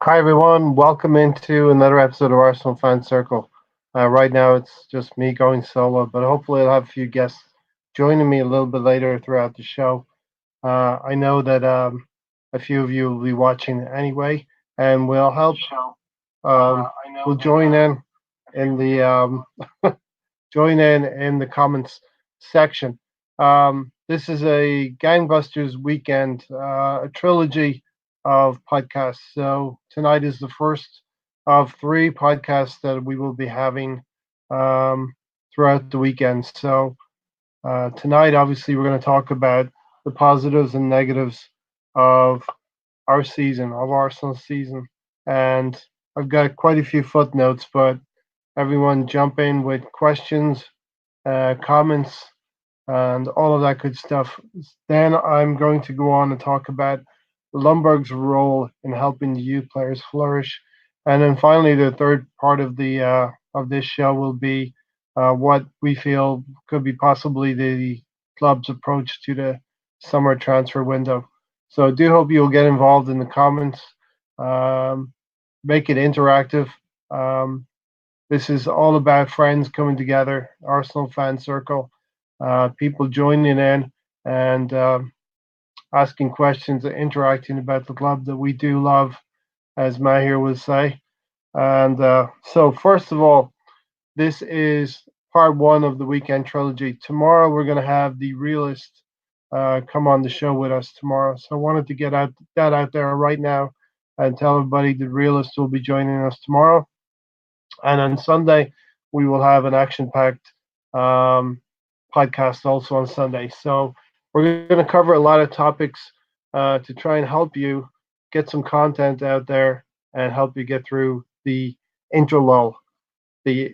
Hi everyone, welcome into another episode of Arsenal Fan Circle. Right now it's just me going solo, but hopefully I'll have a few guests joining me a little bit later throughout the show. I know that a few of you will be watching anyway, and we'll help. We'll in the join in the comments section. This is a gangbusters weekend, a trilogy of podcasts. So tonight is the first of three podcasts that we will be having um, throughout the weekend. So tonight, obviously, we're going to talk about the positives and negatives of our season, of Arsenal's season, and I've got quite a few footnotes, but everyone jump in with questions, comments, and all of that good stuff. Then I'm going to go on and talk about Ljungbergs' role in helping the youth players flourish, and then finally the third part of this show will be what we feel could be possibly the club's approach to the summer transfer window. So I do hope you'll get involved in the comments, um, make it interactive. Um, this is all about friends coming together, Arsenal fan circle, people joining in and asking questions and interacting about the club that we do love, as Mahir would say. And so, first of all, this is part one of the weekend trilogy. Tomorrow, we're going to have the realist come on the show with us tomorrow. So, I wanted to get that out there right now and tell everybody the realist will be joining us tomorrow. And on Sunday, we will have an action packed um, podcast also on Sunday. So we're going to cover a lot of topics to try and help you get some content out there and help you get through the interlull.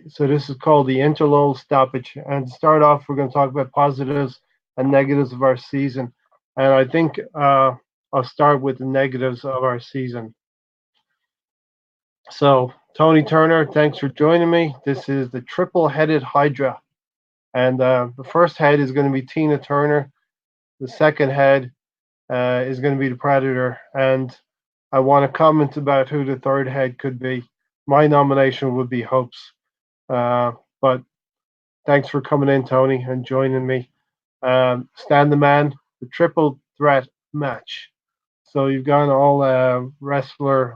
So this is called the interlull stoppage. And to start off, we're going to talk about positives and negatives of our season. And I think I'll start with the negatives of our season. So, Tony Turner, thanks for joining me. This is the triple headed Hydra. And the first head is going to be Tina Turner. The second head is going to be the Predator. And I want to comment about who the third head could be. My nomination would be Hopes. But thanks for coming in, Tony, and joining me. Stand the man, the triple threat match. So you've gone all wrestler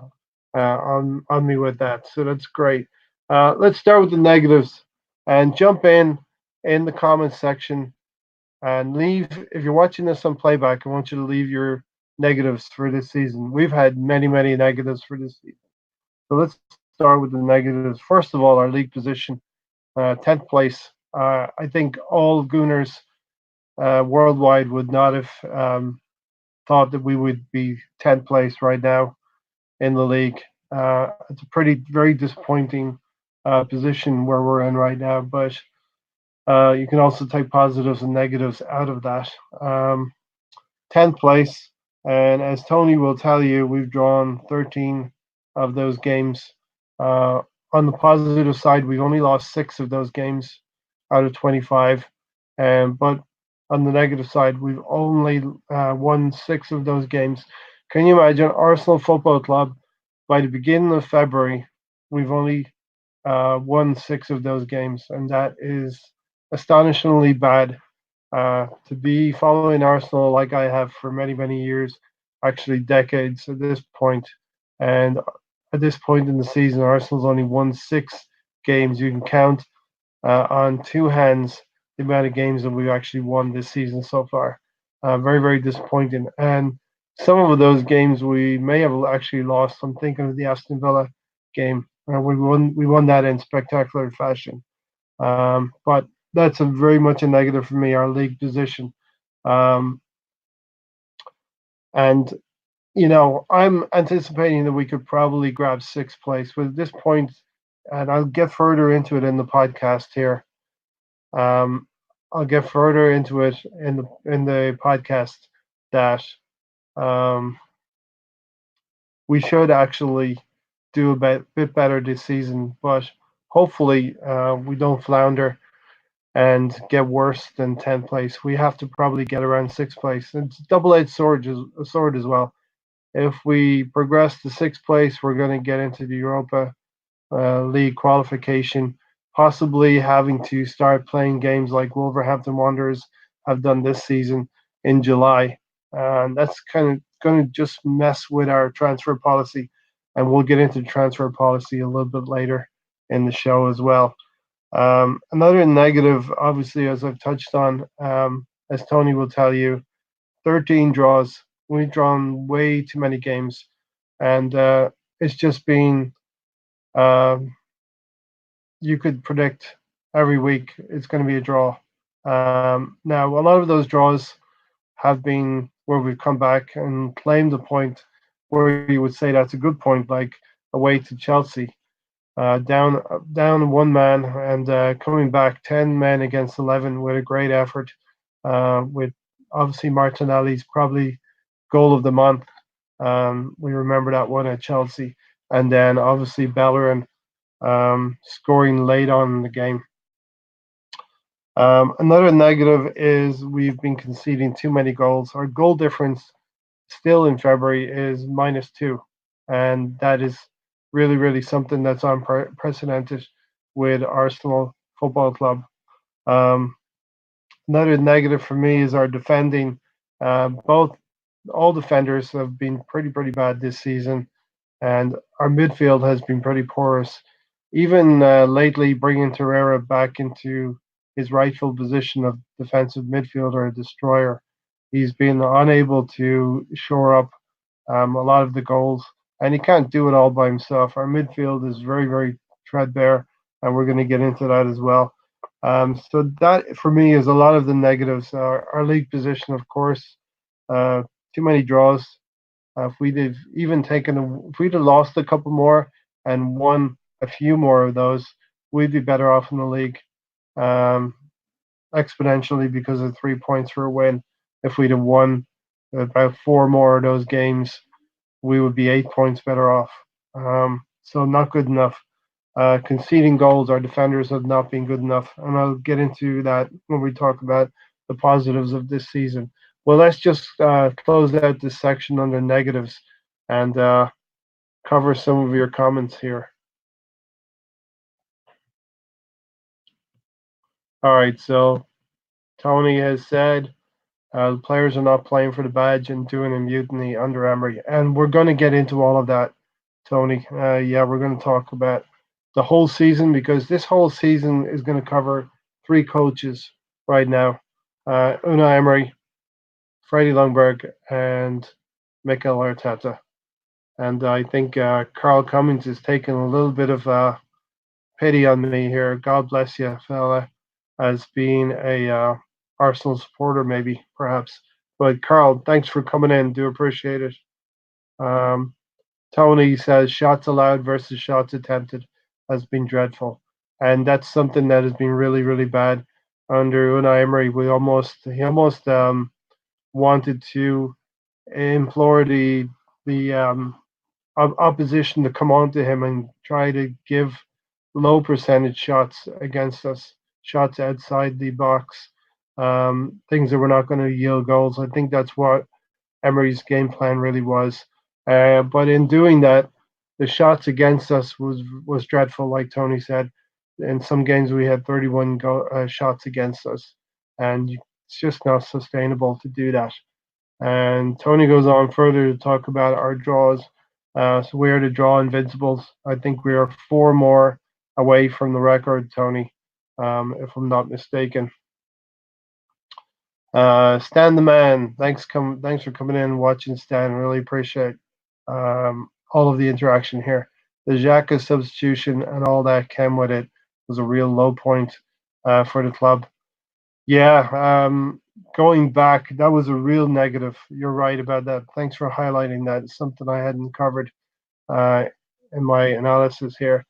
on me with that. So that's great. Let's start with the negatives and jump in the comments section and leave. If you're watching this on playback, I want you to leave your negatives for this season. We've had many negatives for this season. So let's start with the negatives. First of all, our league position, 10th place. I think all Gooners worldwide would not have thought that we would be 10th place right now in the league. It's a very disappointing position where we're in right now, but you can also take positives and negatives out of that. 10th place, and as Tony will tell you, we've drawn 13 of those games. On the positive side, we've only lost 6 of those games out of 25, but on the negative side, we've only won 6 of those games. Can you imagine Arsenal Football Club? By the beginning of February, we've only won 6 of those games, and that is astonishingly bad. To be following Arsenal like I have for many years, actually decades at this point, and at this point in the season, Arsenal's only won 6 games. You can count on two hands the amount of games that we've actually won this season so far. Very disappointing. And some of those games we may have actually lost. I'm thinking of the Aston Villa game. We won that in spectacular fashion. But that's a very much a negative for me. Our league position, um, and I'm anticipating that we could probably grab 6th place. But at this point, and I'll get further into it in the podcast here. Um, I'll get further into it in the podcast that um, we should actually do a bit better this season, but hopefully we don't flounder and get worse than 10th place. We have to probably get around 6th place. It's a double-edged sword as well. If we progress to sixth place, we're going to get into the Europa League qualification, possibly having to start playing games like Wolverhampton Wanderers have done this season in July. And that's kind of going to just mess with our transfer policy. And we'll get into transfer policy a little bit later in the show as well. Another negative, obviously, as I've touched on, as Tony will tell you, 13 draws. We've drawn way too many games. And it's just been um, you could predict every week it's going to be a draw. Now, a lot of those draws have been where we've come back and claimed a point where you would say that's a good point, like away to Chelsea, down one man and coming back 10 men against 11 with a great effort, with obviously Martinelli's probably goal of the month. We remember that one at Chelsea, and then obviously Bellerin scoring late on in the game. Another negative is we've been conceding too many goals. Our goal difference still in February is -2, and that is really, really something that's unprecedented with Arsenal Football Club. Um, Another negative for me is our defending. Both all defenders have been pretty bad this season, and our midfield has been pretty porous. Even lately, bringing Torreira back into his rightful position of defensive midfielder, a destroyer, he's been unable to shore up a lot of the goals, and he can't do it all by himself. Our midfield is very threadbare, and we're going to get into that as well. So that for me is a lot of the negatives. Our league position, of course, uh, too many draws. If we'd have even if we'd have lost a couple more and won a few more of those, we'd be better off in the league, um, exponentially because of 3 points for a win. If we'd have won about four more of those games, we would be 8 points better off. So not good enough. Conceding goals, our defenders have not been good enough, and I'll get into that when we talk about the positives of this season. Well, let's just close out this section under negatives and cover some of your comments here. All right, so Tony has said the players are not playing for the badge and doing a mutiny under Emery, and we're going to get into all of that, Tony. Yeah, we're going to talk about the whole season because this whole season is going to cover three coaches right now: Unai Emery, Freddie Ljungberg, and Mikel Arteta. And I think Carl Cummings is taking a little bit of pity on me here. God bless you, fella, as being a Arsenal supporter, maybe, perhaps. But Carl, thanks for coming in. Do appreciate it. Um, Tony says shots allowed versus shots attempted has been dreadful, and that's something that has been really bad under Unai Emery. He almost wanted to implore the opposition to come on to him and try to give low percentage shots against us, shots outside the box, things that were not going to yield goals. I think that's what Emery's game plan really was. But in doing that, the shots against us was dreadful, like Tony said. In some games, we had 31 shots against us, and it's just not sustainable to do that. And Tony goes on further to talk about our draws. So we are the draw invincibles. I think we are four more away from the record, Tony, if I'm not mistaken. Stan the man, thanks for coming in and watching, Stan. Really appreciate all of the interaction here. The Xhaka substitution and all that came with it was a real low point for the club. Yeah, going back, that was a real negative. You're right about that. Thanks for highlighting that. It's something I hadn't covered uh, in my analysis here.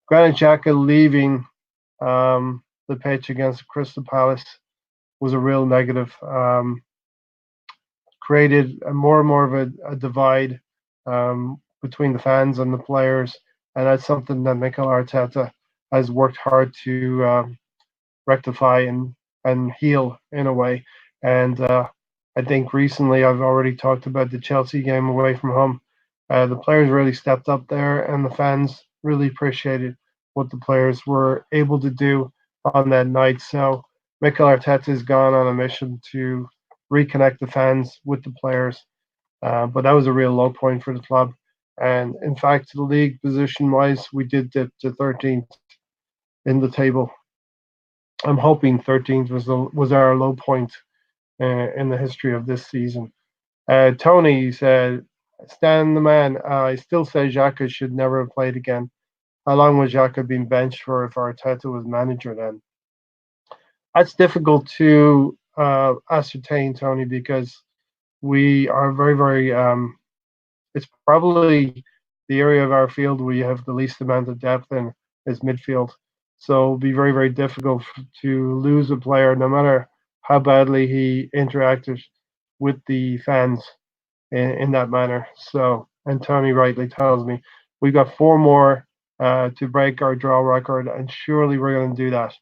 Granit Xhaka leaving the pitch against Crystal Palace was a real negative. Created more and more of a divide between the fans and the players, and that's something that Mikel Arteta has worked hard to rectify and heal in a way. And I think recently I've already talked about the Chelsea game away from home. The players really stepped up there, and the fans really appreciated what the players were able to do on that night. So Mikel Arteta has gone on a mission to reconnect the fans with the players. But that was a real low point for the club. And in fact, the league position wise, we did dip to 13th in the table. I'm hoping 13th was our low point in the history of this season. Tony said, Stan the man, I still say Xhaka should never have played again. How long was Xhaka being benched for if Arteta was manager then? That's difficult to ascertain, Tony, because we are very, very. It's probably the area of our field we have the least amount of depth in is midfield. So it'll be very, very difficult to lose a player, no matter how badly he interacted with the fans in that manner. So, and Tony rightly tells me we've got four more to break our draw record, and surely we're going to do that.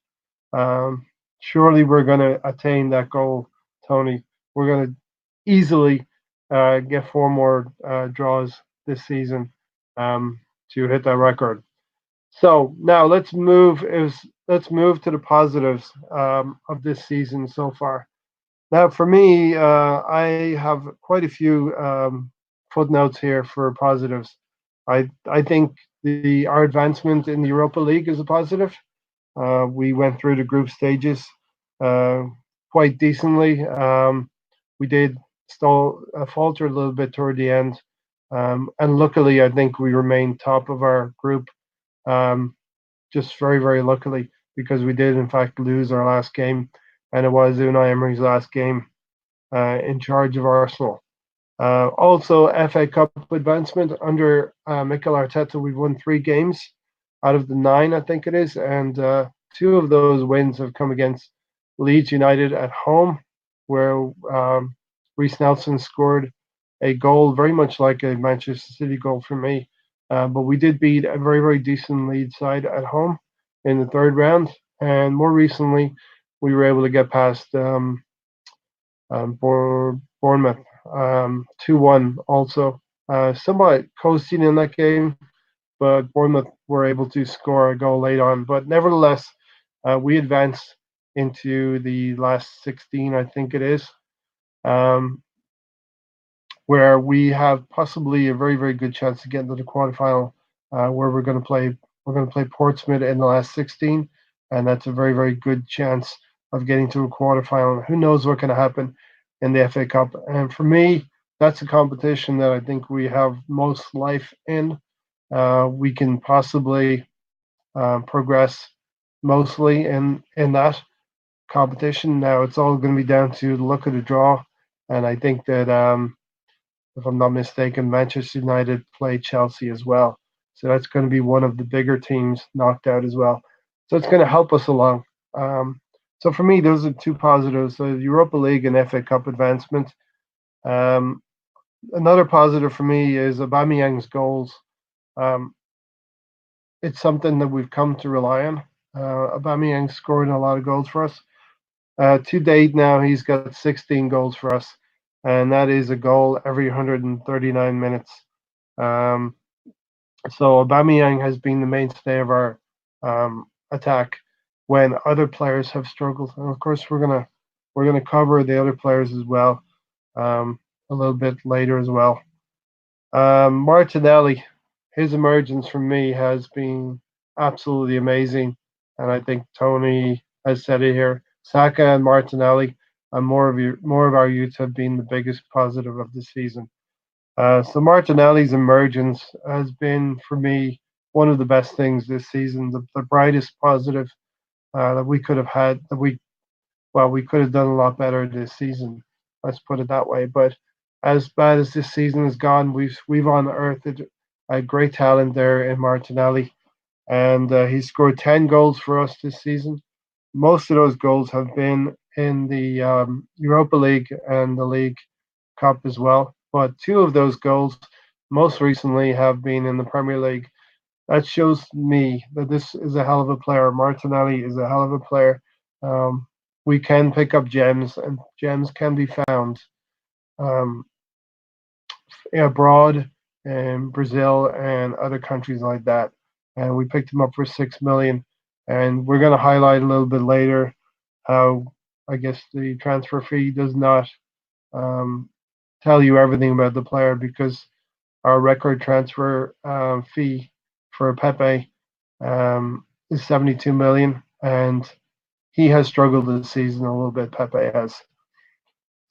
Surely we're going to attain that goal, Tony. We're going to easily get four more draws this season to hit that record. So now let's move to the positives of this season so far. Now, for me, I have quite a few footnotes here for positives. I think our advancement in the Europa League is a positive. We went through the group stages uh, quite decently. We did still falter a little bit toward the end, and luckily, I think we remained top of our group. Um, just very, very luckily, because we did in fact lose our last game, and it was Unai Emery's last game in charge of Arsenal. Also, FA Cup advancement under Mikel Arteta, we've won 3 games out of the 9, I think it is, and 2 of those wins have come against Leeds United at home, where Reece Nelson scored a goal very much like a Manchester City goal for me. But we did beat a very, very decent Leeds side at home in the third round, and more recently, we were able to get past Bournemouth 2-1 also. Somewhat coasting in that game, but Bournemouth were able to score a goal late on. But nevertheless, we advanced into the last 16, I think it is, um, where we have possibly a very, very good chance to get into the quarterfinal, where we're going to play. We're going to play Portsmouth in the last 16, and that's a very, very good chance of getting to a quarterfinal. Who knows what can happen in the FA Cup? And for me, that's a competition that I think we have most life in. We can possibly progress mostly in that competition. Now it's all going to be down to the luck of the draw, and I think that if I'm not mistaken, Manchester United play Chelsea as well. So that's going to be one of the bigger teams knocked out as well. So it's going to help us along. So for me, those are 2 positives: so Europa League and FA Cup advancement. Um, Another positive for me is Aubameyang's goals. Um, it's something that we've come to rely on. Aubameyang scoring a lot of goals for us. To date now, he's got 16 goals for us, and that is a goal every 139 minutes. Um, so Aubameyang has been the mainstay of our attack when other players have struggled, and of course we're gonna cover the other players as well a little bit later as well. Martinelli, his emergence from me has been absolutely amazing, and I think Tony has said it here. Saka and Martinelli, and more of our youth have been the biggest positive of the season. So Martinelli's emergence has been for me one of the best things this season, the brightest positive that we could have had. We could have done a lot better this season. Let's put it that way. But as bad as this season has gone, we've unearthed a great talent there in Martinelli, and he scored 10 goals for us this season. Most of those goals have been in the Europa League and the League Cup as well. But 2 of those goals, most recently, have been in the Premier League. That shows me that this is a hell of a player. Martinelli is a hell of a player. Um, we can pick up gems, and gems can be found. um, abroad in Brazil and other countries like that. And we picked him up for 6 million. And we're going to highlight a little bit later how I guess the transfer fee does not um, tell you everything about the player because our record transfer fee for Pepe is 72 million, and he has struggled this season a little bit. Pepe has.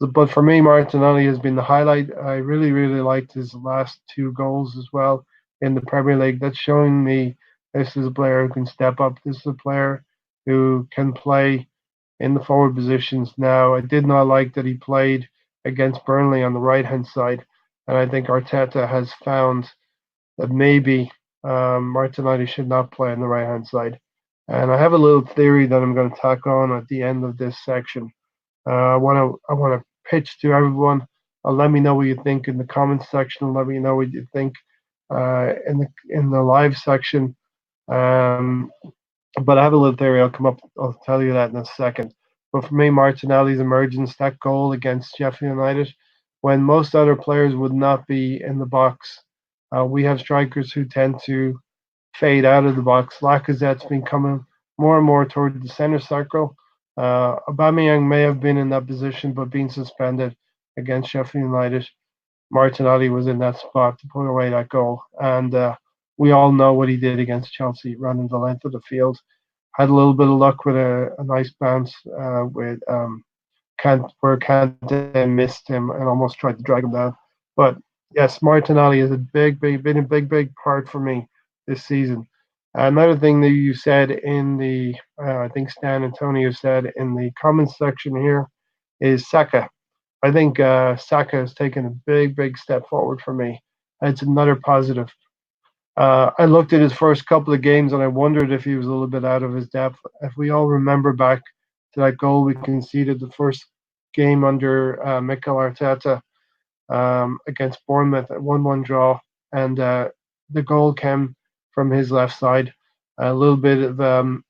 But for me, Martinelli has been the highlight. I really, really liked his last two goals as well in the Premier League. That's showing me this is a player who can step up. This is a player who can play in the forward positions now. I did not like that he played against Burnley on the right hand side, and I think Arteta has found that maybe Martinelli should not play on the right hand side. And I have a little theory that I'm going to tack on at the end of this section. I want to pitch to everyone. Let me know what you think in the comments section. Let me know what you think in the live section. Um, but I have a little theory. I'll come up. I'll tell you that in a second. But for me, Martinelli's emergence, that goal against Sheffield United, when most other players would not be in the box, we have strikers who tend to fade out of the box. Lacazette's been coming more and more toward the center circle. Aubameyang may have been in that position, but being suspended against Sheffield United, Martinelli was in that spot to put away that goal. And we all know what he did against Chelsea, running the length of the field. Had a little bit of luck with a nice bounce with where Kante missed him and almost tried to drag him down. But yes, Martinelli is a been a big part for me this season. Another thing that you said in the, I think Stan Antonio said in the comments section here is Saka. I think Saka has taken a big step forward for me. It's another positive. I looked at his first couple of games and I wondered if he was a little bit out of his depth. If we all remember back to that goal we conceded the first game under Mikel Arteta against Bournemouth, a 1-1 draw, and the goal came from his left side. A little bit of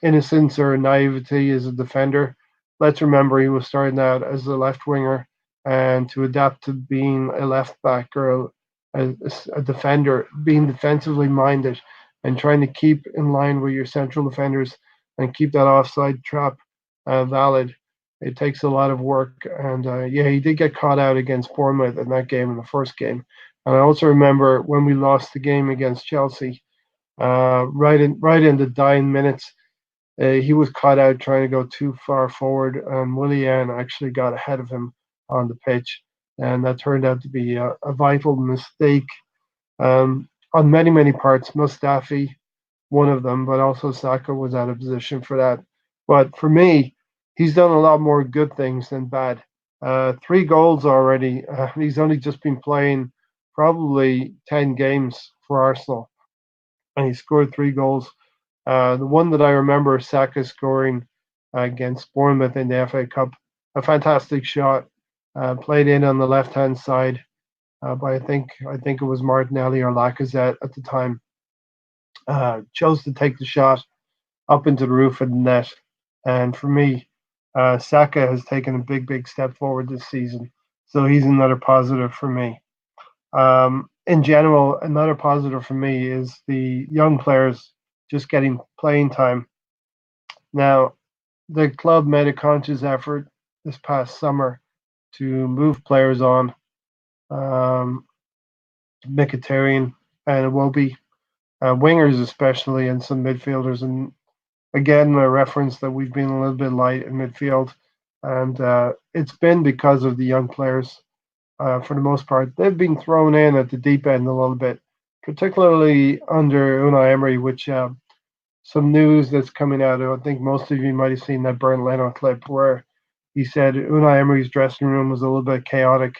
innocence or naivety as a defender. Let's remember he was starting out as a left winger, and to adapt to being a left back or a defender, being defensively minded and trying to keep in line with your central defenders and keep that offside trap valid. It takes a lot of work, and yeah, he did get caught out against Bournemouth in that game, in the first game. And I also remember when we lost the game against Chelsea, right in the dying minutes, he was caught out trying to go too far forward, and Willian actually got ahead of him on the pitch, and that turned out to be a vital mistake on many parts. Mustafi, one of them, but also Saka was out of position for that. But for me, he's done a lot more good things than bad. 3 goals already. He's only just been playing probably 10 games for Arsenal, and he scored 3 goals. The one that I remember Saka scoring against Bournemouth in the FA Cup, a fantastic shot, played in on the left hand side, but I think it was Martinelli or Lacazette at the time. Chose to take the shot up into the roof of the net, and for me, Saka has taken a big step forward this season, so he's another positive for me. In general, another positive for me is the young players just getting playing time. Now, the club made a conscious effort this past summer to move players on, um, Mkhitaryan and Iwobi, wingers especially, and some midfielders. And again, a reference that we've been a little bit light in midfield, and it's been because of the young players. For the most part, they've been thrown in at the deep end a little bit, particularly under Unai Emery, which some news that's coming out. I think most of you might have seen that Bernd Leno clip where he said Unai Emery's dressing room was a little bit chaotic,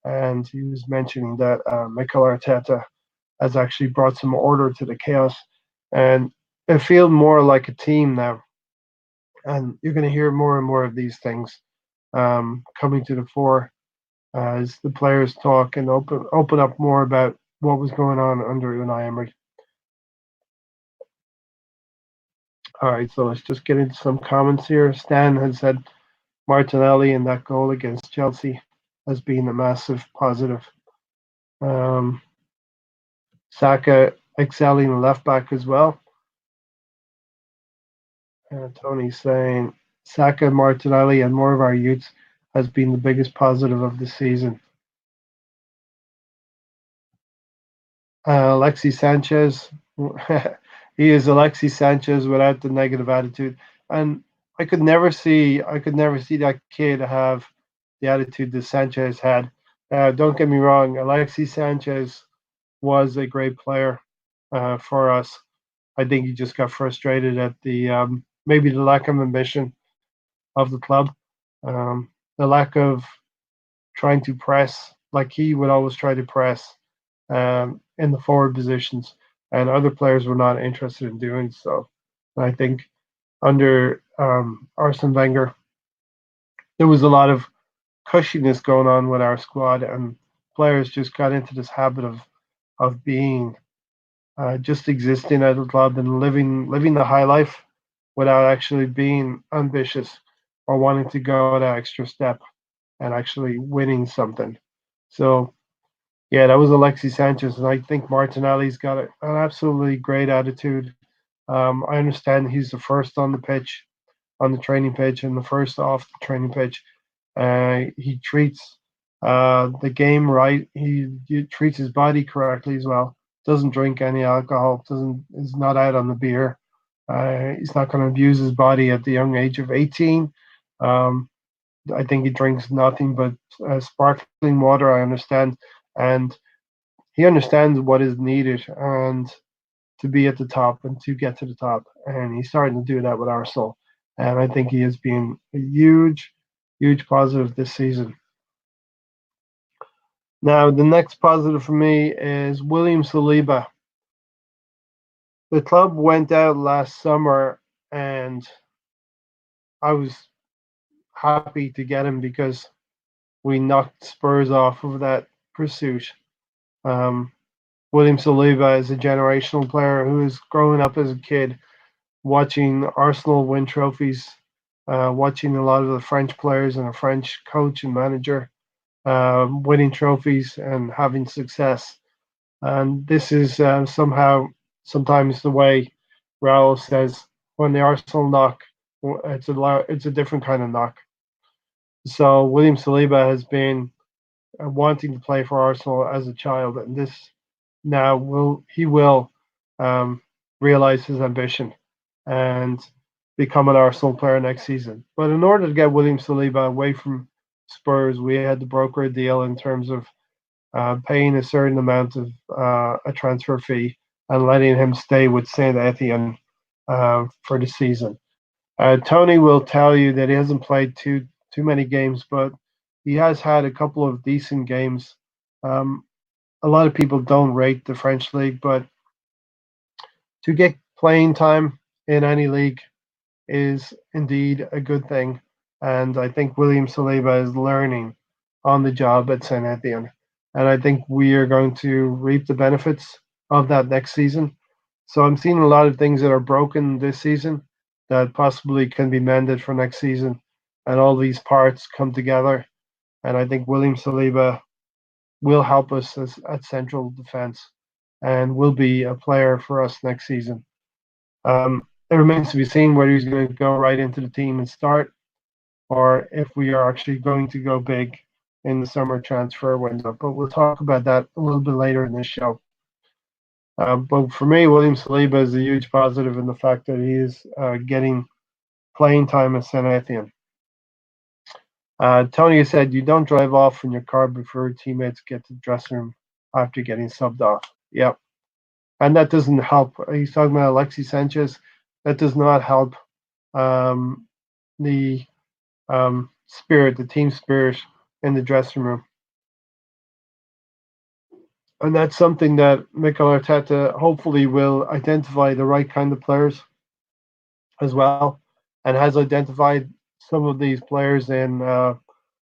and he was mentioning that Mikel Arteta has actually brought some order to the chaos, and it feels more like a team now. And you're going to hear more and more of these things coming to the fore as the players talk and open up more about what was going on under Unai Emery. All right, so let's just get into some comments here. Stan had said Martinelli and that goal against Chelsea. has been a massive positive. Um, Saka excelling left back as well. Tony's saying Saka, Martinelli, and more of our youths has been the biggest positive of the season. Alexis Sanchez, he is Alexis Sanchez without the negative attitude, and I could never see that kid have the attitude that Sanchez had. Don't get me wrong, Alexis Sanchez was a great player for us. I think he just got frustrated at the maybe the lack of ambition of the club, the lack of trying to press like he would always try to press in the forward positions, and other players were not interested in doing so. And I think under Arsene Wenger, there was a lot of cushiness going on with our squad, and players just got into this habit of being just existing at the club and living the high life without actually being ambitious or wanting to go that extra step and actually winning something. So yeah, that was Alexis Sanchez, and I think Martinelli's got an absolutely great attitude. I understand he's the first on the pitch, on the training pitch, and the first off the training pitch. He treats the game right. He treats his body correctly as well. Doesn't drink any alcohol. Doesn't is not out on the beer. He's not going to abuse his body at the young age of 18. Um, I think he drinks nothing but sparkling water. I understand, and he understands what is needed and to be at the top and to get to the top. And he's starting to do that with Arsenal. And I think he has been a huge positive this season. Now, the next positive for me is William Saliba. The club went out last summer, and I was happy to get him because we knocked Spurs off of that pursuit. Um, William Saliba is a generational player who is growing up as a kid watching Arsenal win trophies, watching a lot of the French players and a French coach and manager winning trophies and having success. And this is somehow sometimes the way Raul says when the Arsenal knock, it's a different kind of knock. So William Saliba has been wanting to play for Arsenal as a child, and this now will um, realize his ambition and become an Arsenal player next season. But in order to get William Saliba away from Spurs, we had to broker a deal in terms of paying a certain amount of a transfer fee and letting him stay with Saint Etienne for the season. Tony will tell you that he hasn't played too many games, but he has had a couple of decent games. Um, a lot of people don't rate the French league, but to get playing time in any league is indeed a good thing. And I think William Saliba is learning on the job at Saint Etienne. And I think we are going to reap the benefits of that next season. So I'm seeing a lot of things that are broken this season that possibly can be mended for next season. And all these parts come together. And I think William Saliba will help us at central defense and will be a player for us next season. It remains to be seen whether he's going to go right into the team and start, or if we are actually going to go big in the summer transfer window. But we'll talk about that a little bit later in this show. But for me, William Saliba is a huge positive in the fact that he is getting playing time at Saint Etienne. Tony said you don't drive off in your car before your teammates get to the dressing room after getting subbed off. Yep. And that doesn't help. He's talking about Alexis Sanchez. That does not help um, the spirit, the team spirit in the dressing room. And that's something that Mikel Arteta hopefully will identify the right kind of players as well, and has identified some of these players in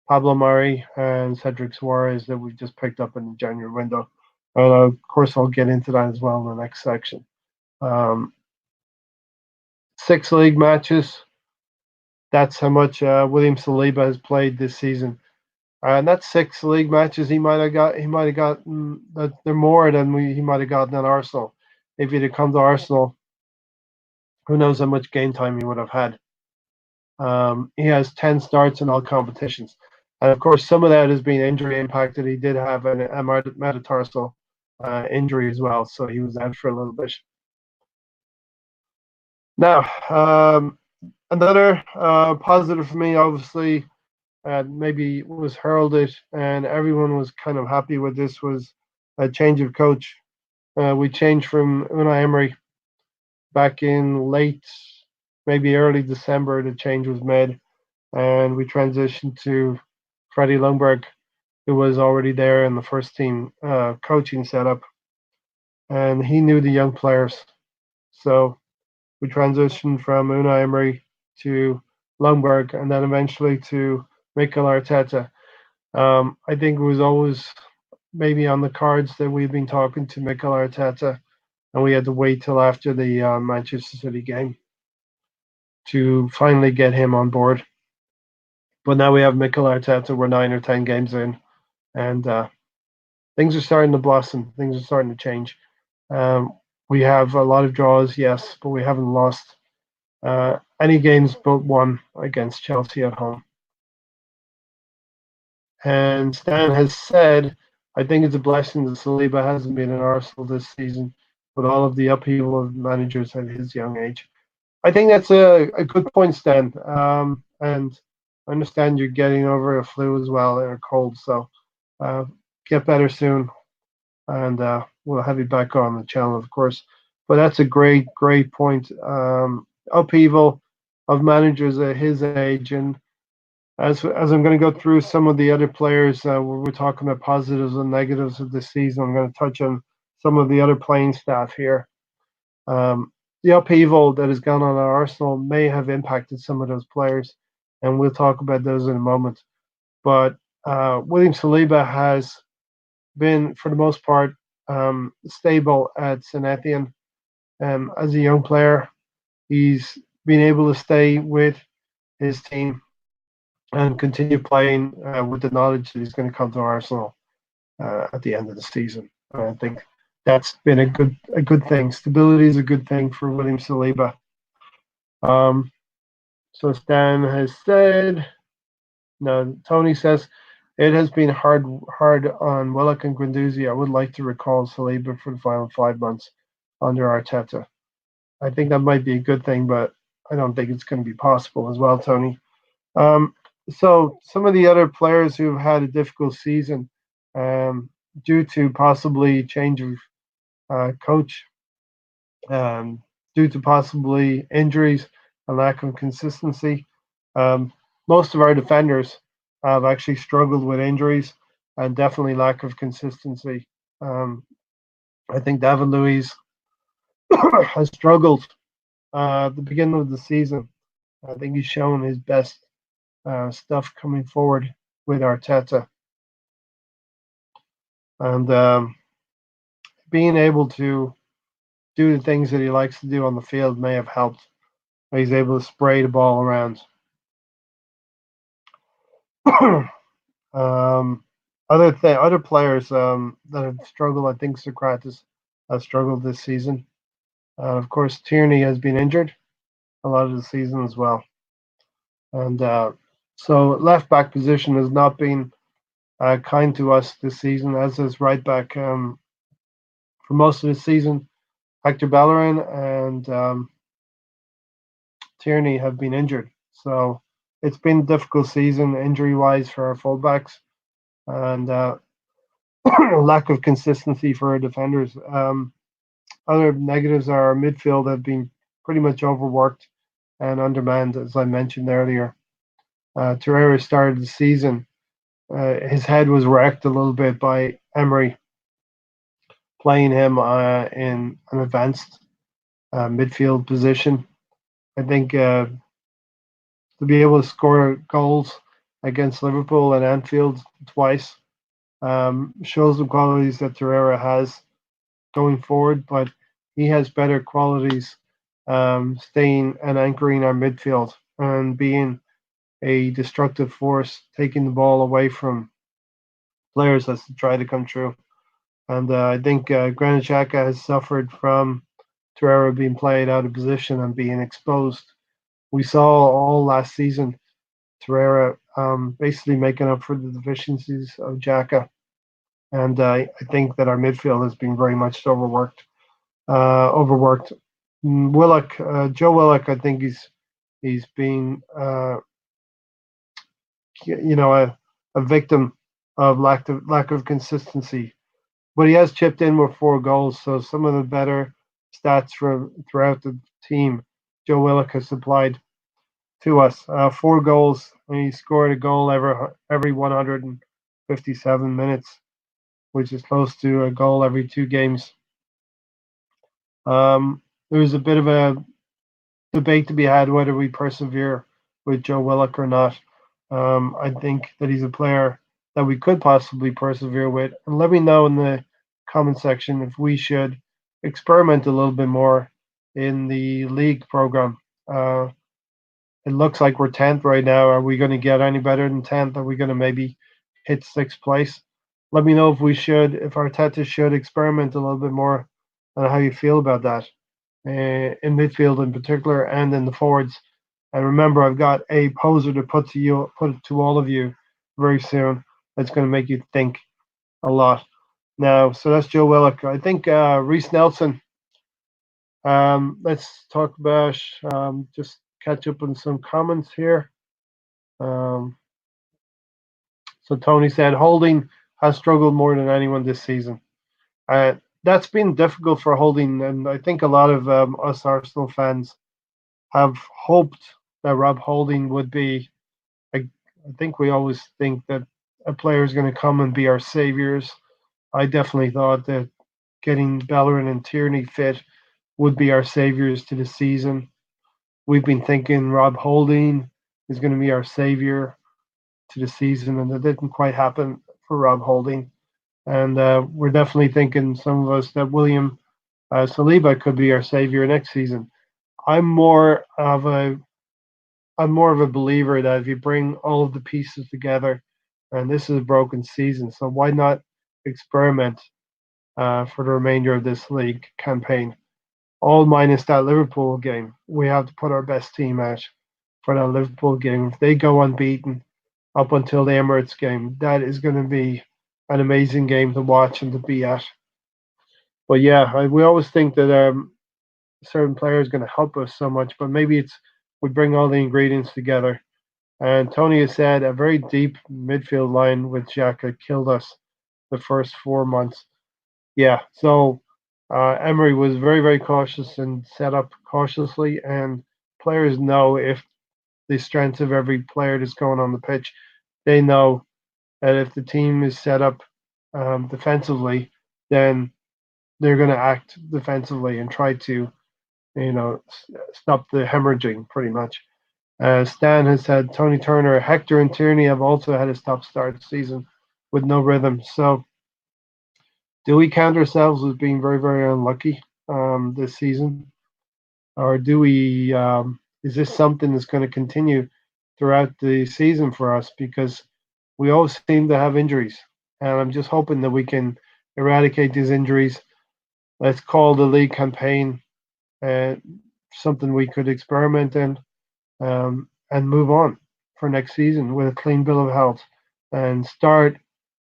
Pablo Mari and Cedric Suarez that we just picked up in the January window. And of course, I'll get into that as well in the next section. Um, 6 league matches. That's how much William Saliba has played this season. And that's 6 league matches he might have got. He might have gotten that they're more than he might have gotten at Arsenal. If he'd have come to Arsenal, who knows how much game time he would have had. He has 10 starts in all competitions. And of course, some of that has been injury impacted. He did have a metatarsal injury as well, so he was out for a little bit. Now, another positive for me, obviously, maybe was heralded, and everyone was kind of happy with this, was a change of coach. We changed from Unai Emery back in late, maybe early December. The change was made, and we transitioned to Freddie Ljungberg, who was already there in the first team coaching setup, and he knew the young players. So we transitioned from Unai Emery to Ljungberg, and then eventually to Mikel Arteta. I think it was always maybe on the cards that we've been talking to Mikel Arteta, and we had to wait till after the Manchester City game to finally get him on board. But now we have Mikel Arteta. We're 9 or 10 games in, and things are starting to blossom. Things are starting to change. Um, we have a lot of draws, yes, but we haven't lost any games but one against Chelsea at home. And Stan has said, I think it's a blessing that Saliba hasn't been in Arsenal this season with all of the upheaval of managers at his young age. I think that's a good point, Stan. And I understand you're getting over a flu as well and a cold, so uh, get better soon. And we'll have you back on the channel, of course. But that's a great point. Upheaval of managers at his age, and as I'm going to go through some of the other players, we're talking about positives and negatives of this season. I'm going to touch on some of the other playing staff here. The upheaval that has gone on at Arsenal may have impacted some of those players, and we'll talk about those in a moment. But William Saliba has been, for the most part, stable at St Etienne. As a young player, he's been able to stay with his team and continue playing with the knowledge that he's going to come to Arsenal at the end of the season. I think that's been a good thing. Stability is a good thing for William Saliba. Um, so Stan has said, no, Tony says it has been hard on Willock and Guendouzi. I would like to recall Saliba for the final 5 months under Arteta. I think that might be a good thing, but I don't think it's going to be possible as well, Tony. Um, so some of the other players who've had a difficult season due to possibly change of coach, um, due to possibly injuries and lack of consistency. Um, Most of our defenders have actually struggled with injuries and definitely lack of consistency. Um, I think David Luiz has struggled at the beginning of the season. I think he's shown his best stuff coming forward with Arteta, and being able to do the things that he likes to do on the field may have helped. He's able to spray the ball around. Other players that have struggled, I think Socrates has struggled this season. Of course, Tierney has been injured a lot of the season as well, and so left back position has not been kind to us this season, as is right back for most of the season. Hector Bellerin and Tierney have been injured, so it's been a difficult season injury wise for our fullbacks, and lack of consistency for our defenders. Other negatives are our midfield have been pretty much overworked and undermanned, as I mentioned earlier. Torreira started the season. His head was wrecked a little bit by Emery playing him in an advanced midfield position. I think to be able to score goals against Liverpool and Anfield twice shows the qualities that Torreira has going forward, but he has better qualities staying and anchoring our midfield and being a destructive force, taking the ball away from players as they try to come through. And I think Granit Xhaka has suffered from Torreira being played out of position and being exposed. We saw all last season Torreira basically making up for the deficiencies of Xhaka. And I think that our midfield has been very much overworked. Overworked. Willock, Joe Willock, I think he's been a victim of lack of consistency. But he has chipped in with 4 goals, so some of the better stats from throughout the team, Joe Willock has supplied to us. 4 goals, and he scored a goal every 157 minutes, which is close to a goal every 2 games. There was a bit of a debate to be had whether we persevere with Joe Willock or not. I think that he's a player that we could possibly persevere with. And let me know in the comment section if we should experiment a little bit more in the league program. It looks like we're 10th right now. Are we going to get any better than 10th? Are we going to maybe hit 6th place? Let me know if Arteta should experiment a little bit more and how you feel about that in midfield in particular and in the forwards. And remember, I've got a poser to put to all of you very soon. That's going to make you think a lot. Now, so that's Joe Willock. I think Reece Nelson. Let's talk about just catch up on some comments here. So Tony said Holding has struggled more than anyone this season. That's been difficult for Holding, and I think a lot of us Arsenal fans have hoped that Rob Holding would be. I think we always think that a player is going to come and be our saviors. I definitely thought that getting Bellerin and Tierney fit would be our saviors to the season. We've been thinking Rob Holding is going to be our savior to the season, and it didn't quite happen for Rob Holding. And we're definitely thinking, some of us, that William Saliba could be our savior next season. I'm more of a believer that if you bring all of the pieces together, and this is a broken season, so why not experiment for the remainder of this league campaign? All minus that Liverpool game. We have to put our best team out for that Liverpool game. If they go unbeaten up until the Emirates game, that is going to be an amazing game to watch and to be at. But yeah, we always think that certain player is going to help us so much, but maybe it's we bring all the ingredients together. And Tony has said a very deep midfield line with Xhaka killed us the first 4 months. Yeah, so Emery was very, very cautious and set up cautiously, and players know if the strengths of every player that's going on the pitch. They know that if the team is set up defensively, then they're going to act defensively and try to, stop the hemorrhaging pretty much. Stan has said Tony Turner, Hector, and Tierney have also had a stop-start season with no rhythm. So, do we count ourselves as being very, very unlucky this season, or do we? Is this something that's going to continue throughout the season for us? Because we always seem to have injuries, and I'm just hoping that we can eradicate these injuries. Let's call the league campaign uh, something we could experiment in, and move on for next season with a clean bill of health, and start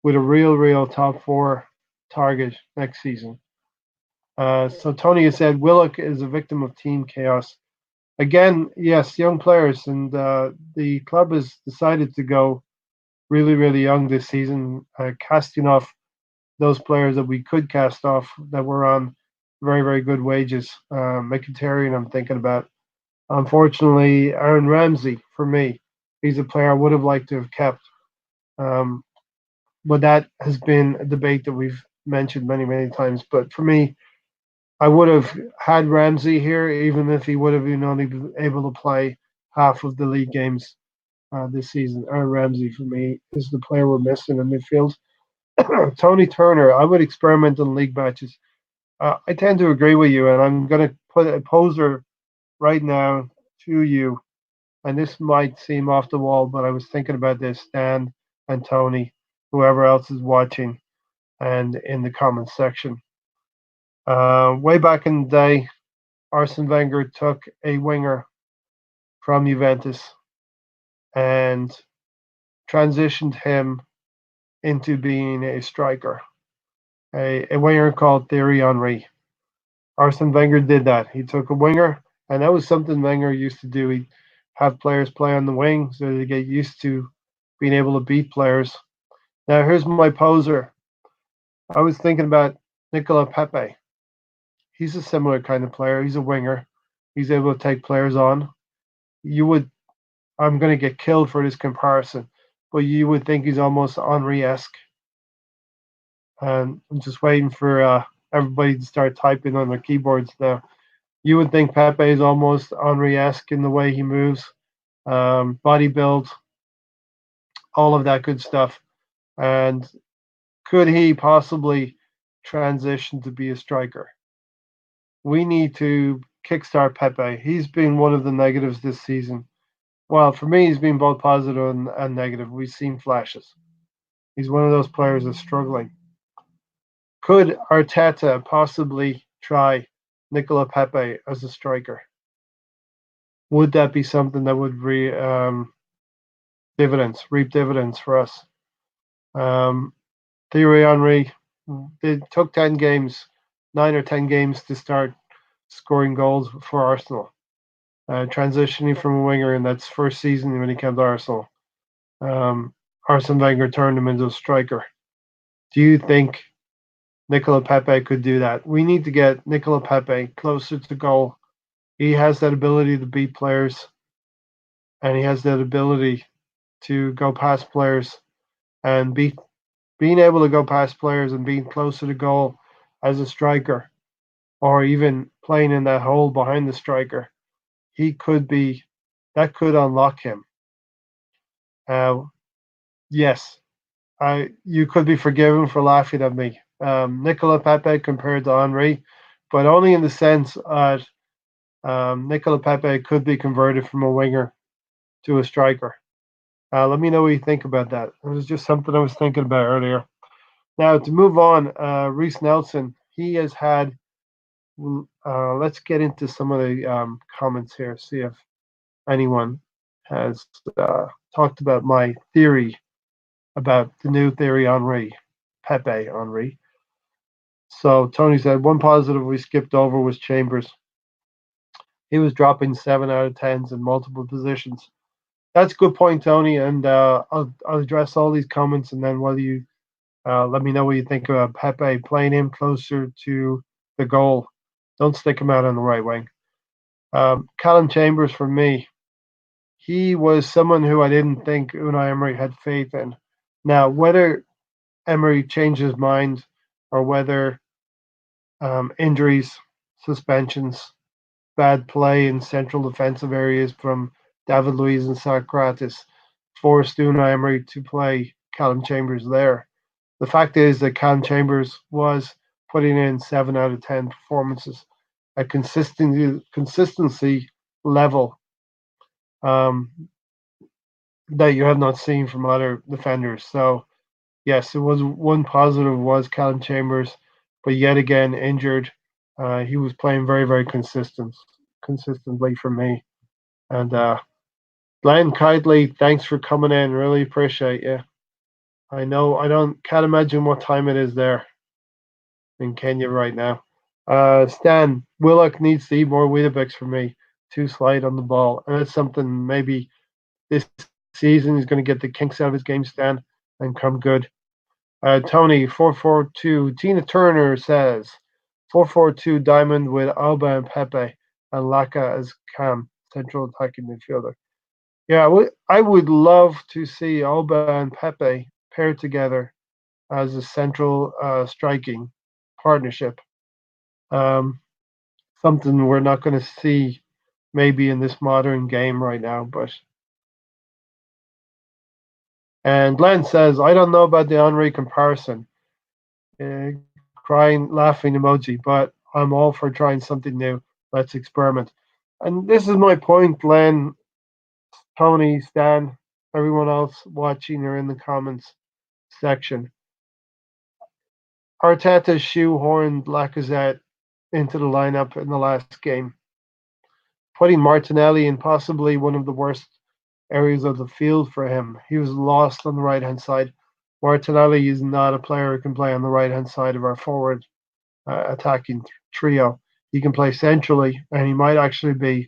with a real top 4 target next season. So Tony has said Willock is a victim of team chaos. Again, yes, young players, and the club has decided to go really young this season, casting off those players that we could cast off that were on very good wages. Mkhitaryan, I'm thinking about. Unfortunately, Aaron Ramsey, for me, he's a player I would have liked to have kept. Um, but that has been a debate that we've mentioned many times. But for me, I would have had Ramsey here, even if he would have been only able to play half of the league games this season. Aaron Ramsey, for me, is the player we're missing in midfield. Tony Turner, I would experiment in league matches. I tend to agree with you, and I'm going to put a poser right now to you and this might seem off the wall, but I was thinking about this, Stan and Tony, whoever else is watching, and in the comments section. Way back in the day, Arsene Wenger took a winger from Juventus and transitioned him into being a striker, a winger called Thierry Henry. Arsene Wenger did that. He took a winger, and that was something Wenger used to do. He'd have players play on the wing so they get used to being able to beat players. Now, here's my poser. I was thinking about Nicola Pepe. He's a similar kind of player. He's a winger. He's able to take players on. You would, I'm going to get killed for this comparison, but you would think he's almost Henry-esque. And I'm just waiting for everybody to start typing on their keyboards now. You would think Pepe is almost Henry-esque in the way he moves, body build, all of that good stuff. And could he possibly transition to be a striker? We need to kickstart Pepe. He's been one of the negatives this season. Well, for me, he's been both positive and negative. We've seen flashes. He's one of those players that's struggling. Could Arteta possibly try Nicola Pepe as a striker? Would that be something that would reap dividends for us? Thierry Henry, it took 10 games, 9 or 10 games to start scoring goals for Arsenal. Transitioning from a winger in that first season when he came to Arsenal, Arsene Wenger turned him into a striker. Do you think Nicola Pepe could do that? We need to get Nicola Pepe closer to goal. He has that ability to beat players, and he has that ability to go past players and being able to go past players and being closer to goal as a striker, or even playing in that hole behind the striker. He could be that could unlock him. Uh, yes, you could be forgiven for laughing at me. Nicola Pepe compared to Henry, but only in the sense that Nicola Pepe could be converted from a winger to a striker. Let me know what you think about that. It was just something I was thinking about earlier. Now, to move on, Reese Nelson, he has had. Let's get into some of the comments here, see if anyone has talked about my theory about the new theory Henry, Pepe Henry. So Tony said one positive we skipped over was Chambers. He was dropping 7 out of 10s in multiple positions. That's a good point, Tony, and I'll address all these comments, and then while you let me know what you think about Pepe playing him closer to the goal. Don't stick him out on the right wing. Callum Chambers, for me, he was someone who I didn't think Unai Emery had faith in. Now, whether Emery changed his mind or whether injuries, suspensions, bad play in central defensive areas from David Luiz and Socrates forced Unai Emery to play Callum Chambers there. The fact is that Callum Chambers was putting in 7 out of 10 performances at consistency level that you have not seen from other defenders. So yes, it was one positive was Callum Chambers, but yet again injured. He was playing very consistently for me. And Glenn Kitely, thanks for coming in. Really appreciate you. I know can't imagine what time it is there in Kenya right now. Stan, Willock needs to eat more Weetabix for me. Too slight on the ball. And that's something maybe this season he's going to get the kinks out of his game, Stan, and come good. Tony, 442. Tina Turner says 442 Diamond with Alba and Pepe and Laka as Cam, central attacking midfielder. Yeah, I would love to see Alba and Pepe paired together as a central striking partnership. Something we're not going to see maybe in this modern game right now, but. And Glenn says, I don't know about the Henry comparison. Crying, laughing emoji, but I'm all for trying something new. Let's experiment. And this is my point, Glenn. Tony, Stan, everyone else watching or in the comments section. Arteta shoehorned Lacazette into the lineup in the last game, putting Martinelli in possibly one of the worst areas of the field for him. He was lost on the right hand side. Martinelli is not a player who can play on the right hand side of our forward attacking trio. He can play centrally, and he might actually be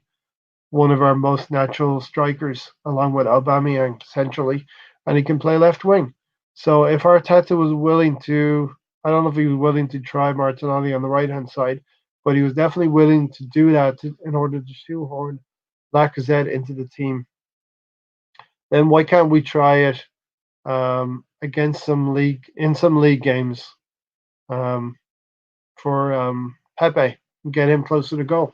one of our most natural strikers, along with Aubameyang centrally, and he can play left wing. So if Arteta was willing to, I don't know if he was willing to try Martinelli on the right hand side, but he was definitely willing to do that in order to shoehorn Lacazette into the team. Then why can't we try it against some league games um, for Pepe and get him closer to goal?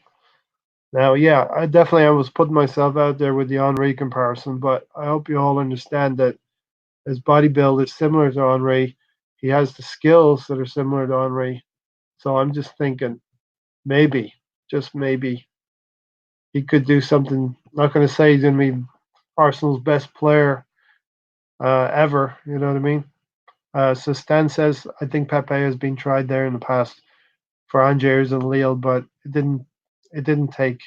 Now, yeah, I was putting myself out there with the Henri comparison, but I hope you all understand that his body build is similar to Henri. He has the skills that are similar to Henri. So I'm just thinking maybe, just maybe, he could do something. Not going to say he's going to be Arsenal's best player ever. You know what I mean? So Stan says I think Pepe has been tried there in the past for Angers and Lille, but it didn't take.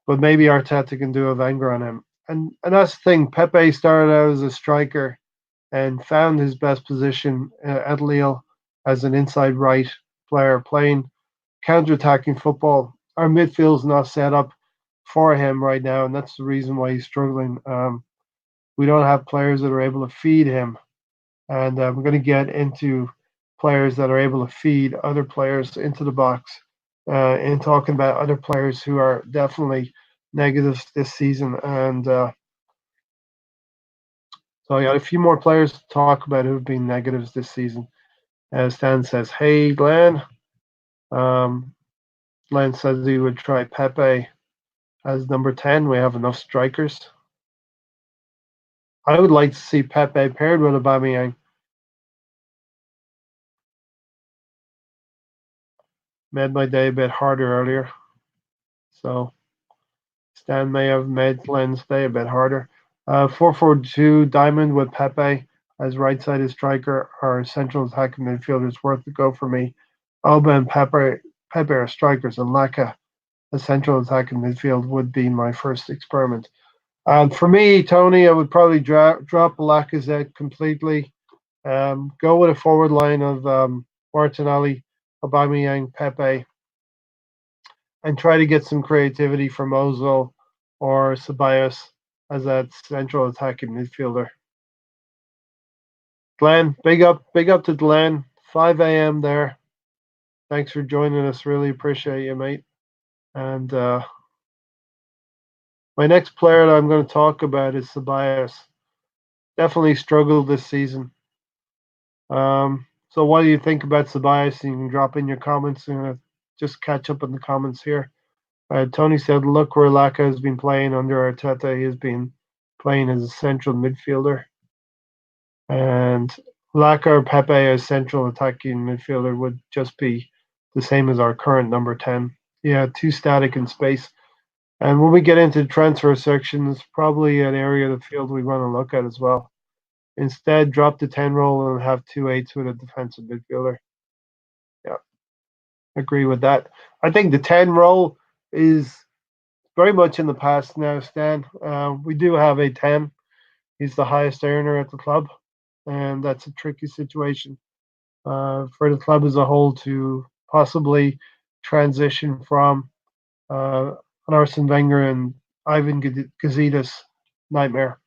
But maybe Arteta can do a Wenger on him. And that's the thing. Pepe started out as a striker and found his best position at Lille as an inside right player, playing counter-attacking football. Our midfield's not set up for him right now, and that's the reason why he's struggling. We don't have players that are able to feed him, and we're going to get into players that are able to feed other players into the box. And talking about other players who are definitely negatives this season, and so I got a few more players to talk about who have been negatives this season. As Stan says, "Hey Glenn," um, Glenn says he would try Pepe as number 10. We have enough strikers. I would like to see Pepe paired with Aubameyang. Made my day a bit harder earlier, so Stan may have made Glenn's day a bit harder. 4-4-2 Diamond with Pepe as right-sided striker or central attacking midfielder is worth the go for me. Alba and Pepe are strikers, and Laka, a central attacking midfield, would be my first experiment. For me, Tony, I would probably drop Lacazette completely. Go with a forward line of Martinelli, Aubameyang, Pepe, and try to get some creativity from Ozil or Ceballos as that central attacking midfielder. Glenn, big up to Glenn. 5 a.m. there. Thanks for joining us. Really appreciate you, mate. And my next player that I'm going to talk about is Ceballos. Definitely struggled this season. So what do you think about Ceballos? You can drop in your comments and just catch up in the comments here. Tony said, look where Laka has been playing under Arteta. He has been playing as a central midfielder. And Laka or Pepe as central attacking midfielder would just be the same as our current number 10. Yeah, too static in space. And when we get into the transfer section, it's probably an area of the field we want to look at as well. Instead, drop the 10 role and have 2 8s with a defensive midfielder. Yeah, agree with that. I think the 10 role is very much in the past now, Stan. We do have a 10. He's the highest earner at the club, and that's a tricky situation for the club as a whole to possibly transition from an Arsene Wenger and Ivan Gazidis nightmare.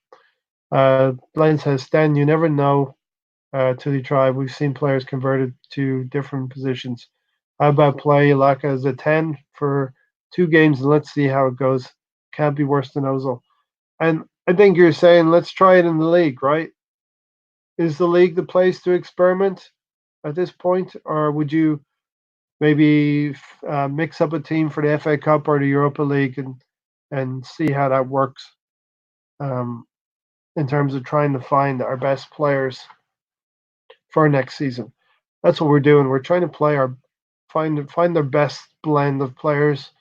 Blaine says, Stan, you never know till you try. We've seen players converted to different positions. How about play Laka as a 10 for 2 games and let's see how it goes. Can't be worse than Ozil. And I think you're saying let's try it in the league, right? Is the league the place to experiment at this point? Or would you maybe mix up a team for the FA Cup or the Europa League and see how that works um, in terms of trying to find our best players for next season? That's what we're doing. We're trying to find their best blend of players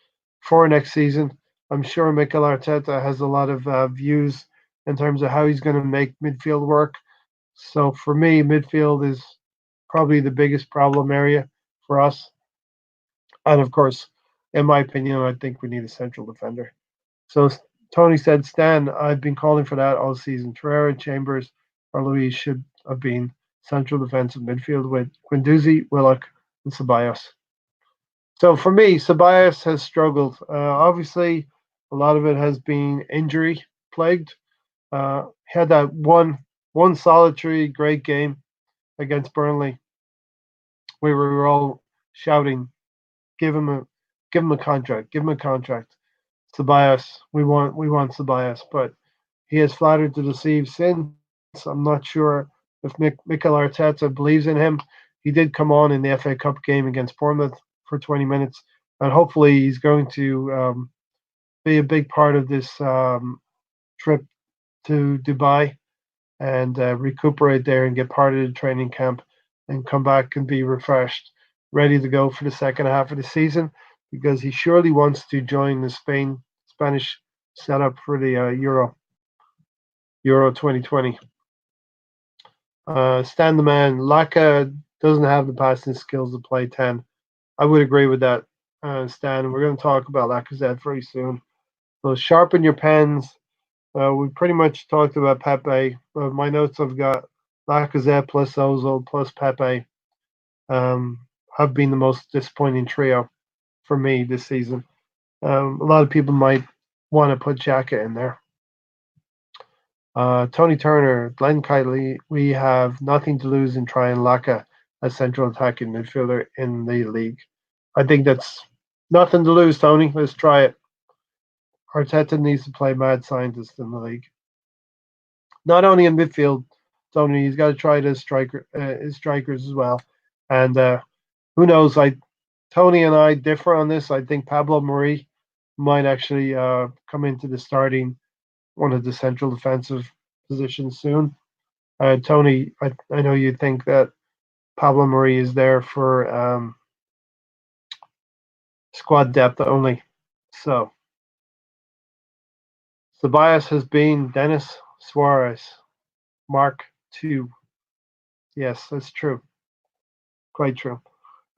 for next season, I'm sure Mikel Arteta has a lot of views in terms of how he's going to make midfield work. So for me, midfield is probably the biggest problem area for us. And of course, in my opinion, I think we need a central defender. So Tony said, Stan, I've been calling for that all season. Torreira, Chambers, or Luis should have been central defensive midfield with Guendouzi, Willock, and Ceballos. So for me, Ceballos has struggled. Obviously, a lot of it has been injury plagued. He had that one solitary great game against Burnley. We were all shouting, "Give him a give him a contract, give him a contract." Ceballos, we want Ceballos, but he has flattered to deceive since. I'm not sure if Mikel Arteta believes in him. He did come on in the FA Cup game against Bournemouth for 20 minutes, and hopefully he's going to be a big part of this trip to Dubai and recuperate there and get part of the training camp and come back and be refreshed, ready to go for the second half of the season because he surely wants to join the Spanish setup for the Euro 2020. Stan the man, Laka doesn't have the passing skills to play 10. I would agree with that, Stan. We're going to talk about Lacazette very soon. So sharpen your pens. We pretty much talked about Pepe. My notes I've got Lacazette plus Ozil plus Pepe have been the most disappointing trio for me this season. A lot of people might want to put Xhaka in there. Tony Turner, Glenn Kiley, we have nothing to lose in trying Laka as central attacking midfielder in the league. I think that's nothing to lose, Tony. Let's try it. Arteta needs to play mad scientist in the league. Not only in midfield, Tony, he's got to try his strikers as well. And who knows? Tony and I differ on this. I think Pablo Mari might actually come into the starting one of the central defensive positions soon. Tony, I know you think that Pablo Mari is there for squad depth only. So Ceballos has been Dennis Suarez, Mark II. Yes, that's true. Quite true.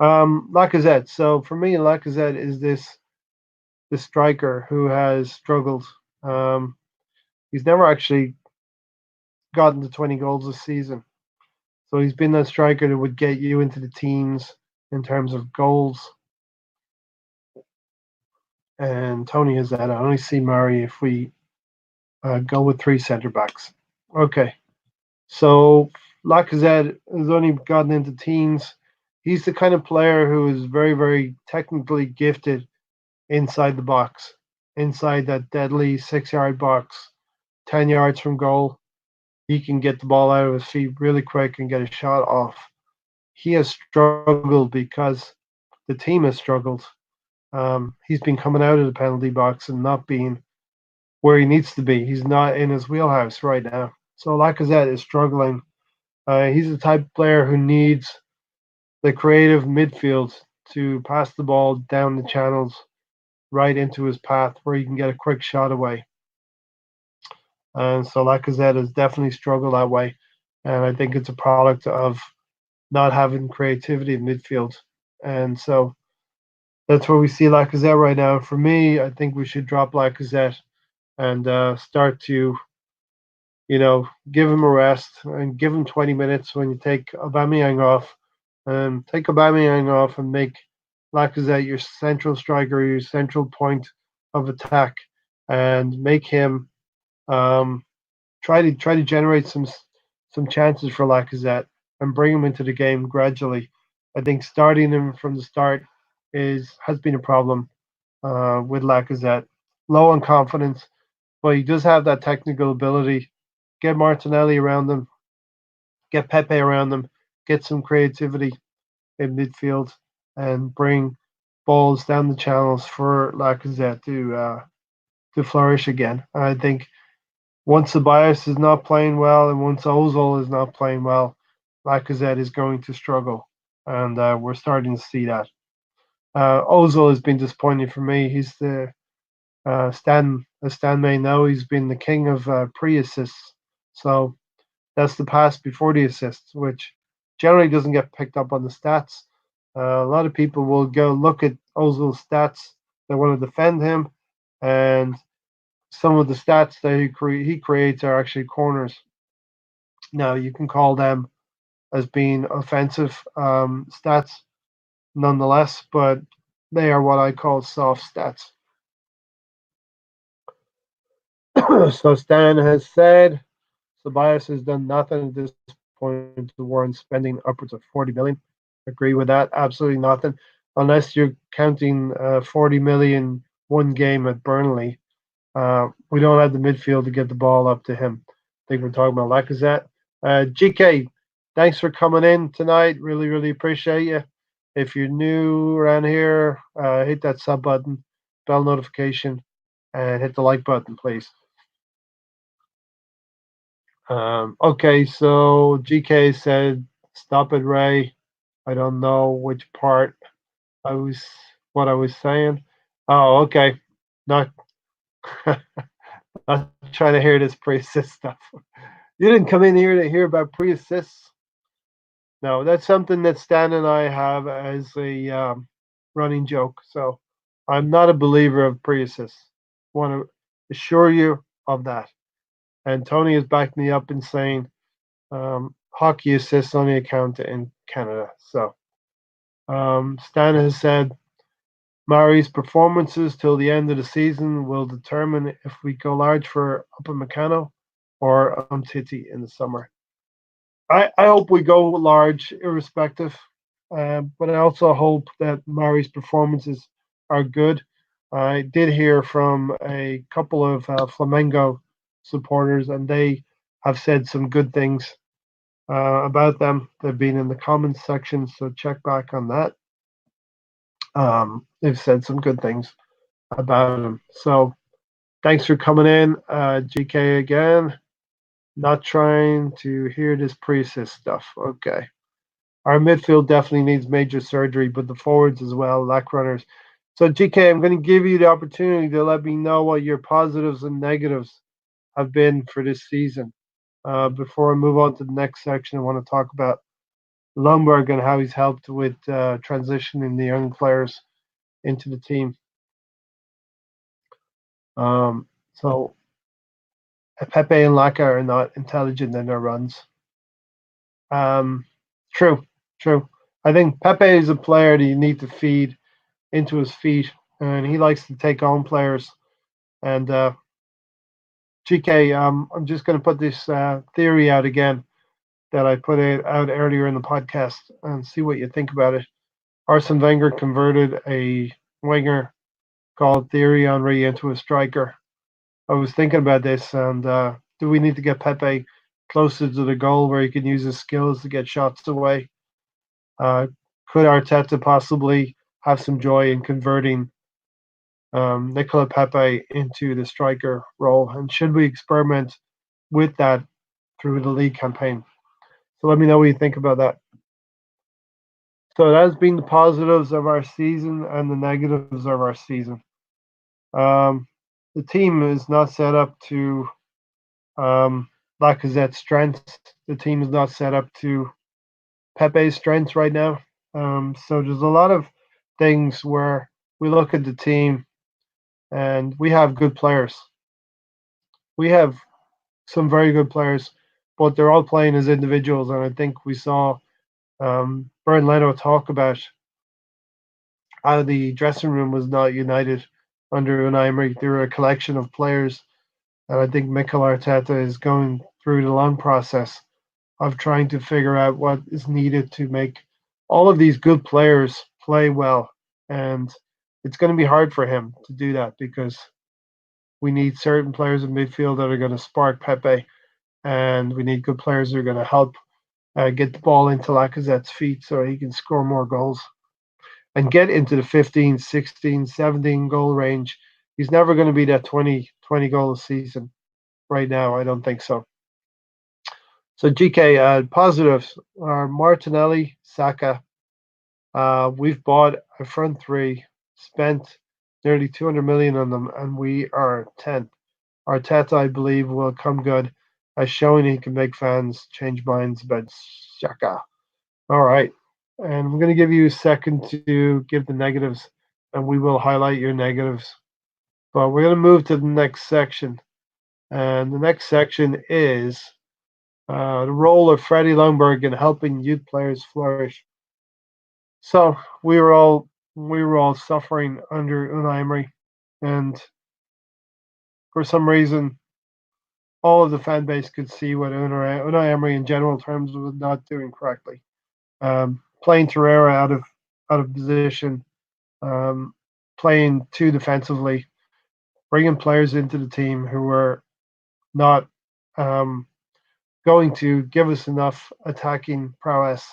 Lacazette. So for me, Lacazette is this striker who has struggled. Um, he's never actually gotten to 20 goals this season. So he's been that striker that would get you into the teens in terms of goals. And Tony is that. I only see Murray if we go with three centre backs. Okay. So Lacazette has only gotten into teens. He's the kind of player who is very, very technically gifted inside the box, inside that deadly 6 yard box, 10 yards from goal. He can get the ball out of his feet really quick and get a shot off. He has struggled because the team has struggled. He's been coming out of the penalty box and not being where he needs to be. He's not in his wheelhouse right now. So Lacazette is struggling. He's the type of player who needs the creative midfield to pass the ball down the channels right into his path where he can get a quick shot away. And so Lacazette has definitely struggled that way. And I think it's a product of not having creativity in midfield. And so that's where we see Lacazette right now. For me, I think we should drop Lacazette and start to, give him a rest and give him 20 minutes when you take Aubameyang off. Take Aubameyang off and make Lacazette your central striker, your central point of attack, and make him try to generate some chances for Lacazette and bring him into the game gradually. I think starting him from the start has been a problem with Lacazette. Low on confidence, but he does have that technical ability. Get Martinelli around them, get Pepe around them, get some creativity in midfield, and bring balls down the channels for Lacazette to flourish again. I think once Ceballos is not playing well and once Ozil is not playing well, Lacazette is going to struggle, and we're starting to see that. Ozil has been disappointing for me. He's the As Stan may know, he's been the king of pre-assists. So that's the pass before the assist, which generally doesn't get picked up on the stats. A lot of people will go look at Ozil's stats. They want to defend him, and some of the stats that he creates are actually corners. Now you can call them as being offensive stats, nonetheless, but they are what I call soft stats. So Stan has said Tobias has done nothing at this point to warrant spending upwards of 40 million. Agree with that? Absolutely nothing, unless you're counting 40 million one game at Burnley. We don't have the midfield to get the ball up to him. I think we're talking about Lacazette. GK, thanks for coming in tonight. Really, really appreciate you. If you're new around here, hit that sub button, bell notification, and hit the like button, please. Okay, so GK said, "Stop it, Ray." I don't know which part I was, what I was saying. Oh, okay. Not, not trying to hear this pre-assist stuff. You didn't come in here to hear about pre-assists. No, that's something that Stan and I have as a running joke. So I'm not a believer of pre-assists. Want to assure you of that. And Tony has backed me up in saying hockey assists only account in Canada. So Stan has said Mari's performances till the end of the season will determine if we go large for Upper Meccano or Titi in the summer. I hope we go large, irrespective. But I also hope that Mari's performances are good. I did hear from a couple of Flamengo supporters, and they have said some good things about them. They've been in the comments section, so check back on that. They've said some good things about him. So thanks for coming in, GK again. Not trying to hear this pre-assist stuff. Okay. Our midfield definitely needs major surgery, but the forwards as well, lack runners. So, GK, I'm going to give you the opportunity to let me know what your positives and negatives have been for this season. Before I move on to the next section, I want to talk about Ljungberg and how he's helped with transitioning the young players into the team. So, Pepe and Laka are not intelligent in their runs. True, true. I think Pepe is a player that you need to feed into his feet, and he likes to take on players. And GK, I'm just going to put this theory out again that I put it out earlier in the podcast and see what you think about it. Arsene Wenger converted a winger called Thierry Henry into a striker. I was thinking about this, and do we need to get Pepe closer to the goal where he can use his skills to get shots away? Could Arteta possibly have some joy in converting Nicola Pepe into the striker role? And should we experiment with that through the league campaign? So let me know what you think about that. So that has been the positives of our season and the negatives of our season. The team is not set up to Lacazette's strengths. The team is not set up to Pepe's strengths right now. So there's a lot of things where we look at the team and we have good players. We have some very good players, but they're all playing as individuals. And I think we saw Bernd Leno talk about how the dressing room was not united under Unai Emery. They were a collection of players. And I think Mikel Arteta is going through the long process of trying to figure out what is needed to make all of these good players play well. And it's going to be hard for him to do that because we need certain players in midfield that are going to spark Pepe, and we need good players that are going to help get the ball into Lacazette's feet so he can score more goals and get into the 15, 16, 17 goal range. He's never going to be that 20 goal a season right now. I don't think so. So GK, positives are Martinelli, Saka. We've bought a front three, spent nearly 200 million on them, and we are 10th. Arteta, I believe, will come good, as showing he can make fans change minds about Xhaka. All right. And I'm going to give you a second to give the negatives, and we will highlight your negatives. But we're going to move to the next section. And the next section is the role of Freddie Ljungberg in helping youth players flourish. So we were all suffering under Unai Emery, and for some reason, all of the fan base could see what Unai Emery, in general terms, was not doing correctly. Playing Torreira out of position, um, playing too defensively, bringing players into the team who were not um, going to give us enough attacking prowess,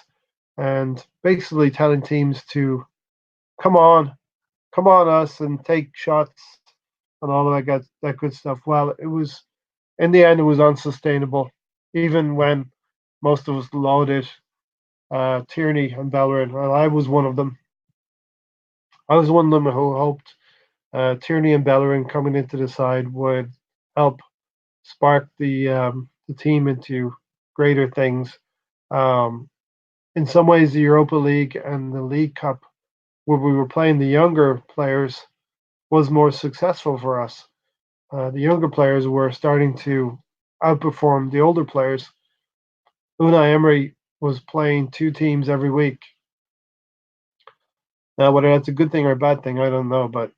and basically telling teams to come on, come on us and take shots and all of that good stuff. Well, it was in the end it was unsustainable, even when most of us lauded Tierney and Bellerin. Well, I was one of them. I was one of them who hoped Tierney and Bellerin coming into the side would help spark the team into greater things. Um, in some ways, the Europa League and the League Cup, where we were playing the younger players, was more successful for us. The younger players were starting to outperform the older players. Unai Emery was playing two teams every week. Now, whether that's a good thing or a bad thing, I don't know, but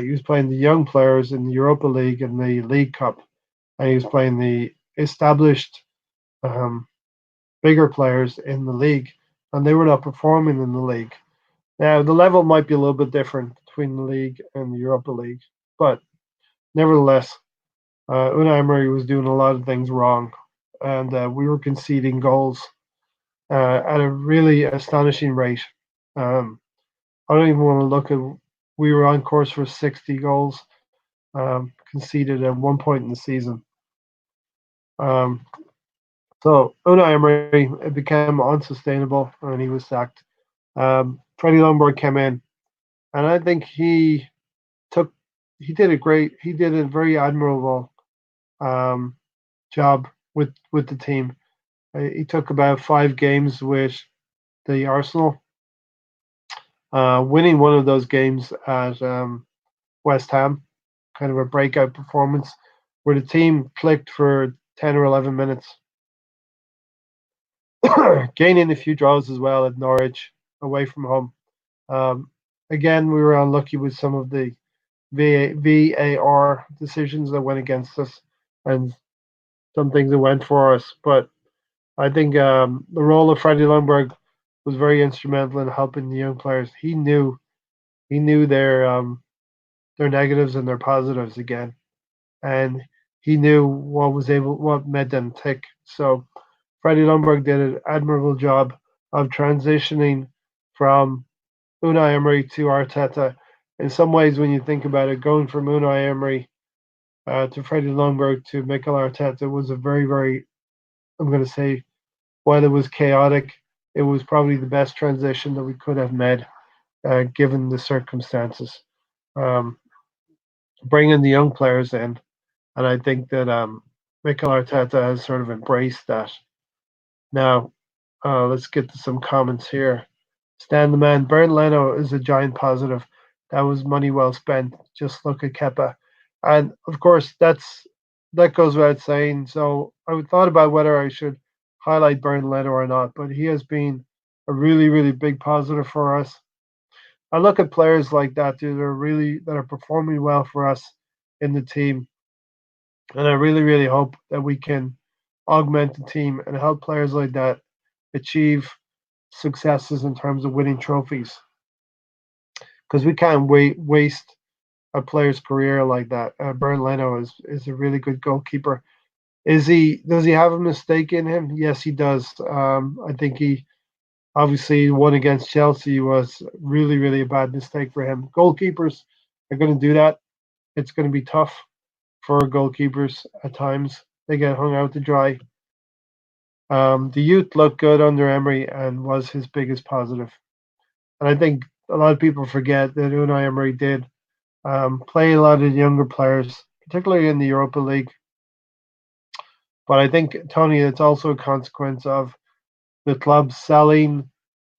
he was playing the young players in the Europa League and the League Cup, and he was playing the established, um, bigger players in the league, and they were not performing in the league. Now, the level might be a little bit different between the league and the Europa League, but nevertheless, Unai Emery was doing a lot of things wrong, and we were conceding goals at a really astonishing rate. Um, I don't even want to look at. We were on course for 60 goals, conceded at one point in the season. Um, so Unai Emery, it became unsustainable, and he was sacked. Freddie Ljungberg came in, and I think took he did a very admirable um, job with the team. He took about 5 games with the Arsenal, winning one of those games at West Ham, kind of a breakout performance where the team clicked for 10 or 11 minutes, gaining a few draws as well at Norwich away from home. Um, Again, we were unlucky with some of the VAR decisions that went against us and some things that went for us. But I think the role of Freddie Ljungberg was very instrumental in helping the young players. He knew their negatives and their positives again, and he knew what made them tick. So Freddie Ljungberg did an admirable job of transitioning from Unai Emery to Arteta. In some ways, when you think about it, going from Unai Emery to Freddie Ljungberg to Mikel Arteta was a very, very, I'm going to say, while it was chaotic, it was probably the best transition that we could have made given the circumstances. Um, Bringing the young players in, and I think that Mikel Arteta has sort of embraced that. Now, let's get to some comments here. Stan the man, Bernd Leno is a giant positive. That was money well spent. Just look at Kepa, and of course that goes without saying. So I thought about whether I should highlight Bernd Leno or not, but he has been a really really big positive for us. I look at players like that are performing well for us in the team, and I really really hope that we can augment the team and help players like that achieve successes in terms of winning trophies because we can't waste a player's career like that. Bernd Leno is a really good goalkeeper. Does he have a mistake in him? Yes, he does. I think he obviously one against Chelsea was really really a bad mistake for him. Goalkeepers are going to do that. It's going to be tough for goalkeepers at times. They get hung out to dry. The youth looked good under Emery and was his biggest positive. And I think a lot of people forget that Unai Emery did play a lot of younger players, particularly in the Europa League. But I think, Tony, it's also a consequence of the club selling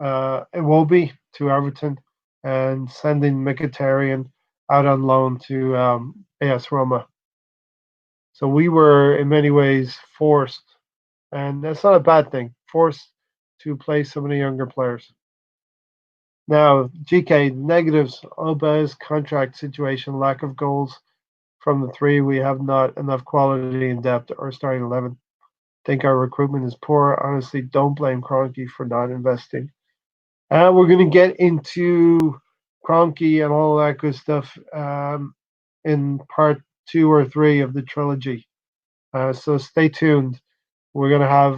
Iwobi to Everton and sending Mkhitaryan out on loan to AS Roma. So we were in many ways forced, and that's not a bad thing, forced to play some of the younger players. Now, GK, negatives, Obez contract situation, lack of goals from the three. We have not enough quality and depth or starting 11. Think our recruitment is poor. Honestly, don't blame Kroenke for not investing. We're going to get into Kroenke and all that good stuff in part 2 or 3 of the trilogy. So stay tuned. We're going to have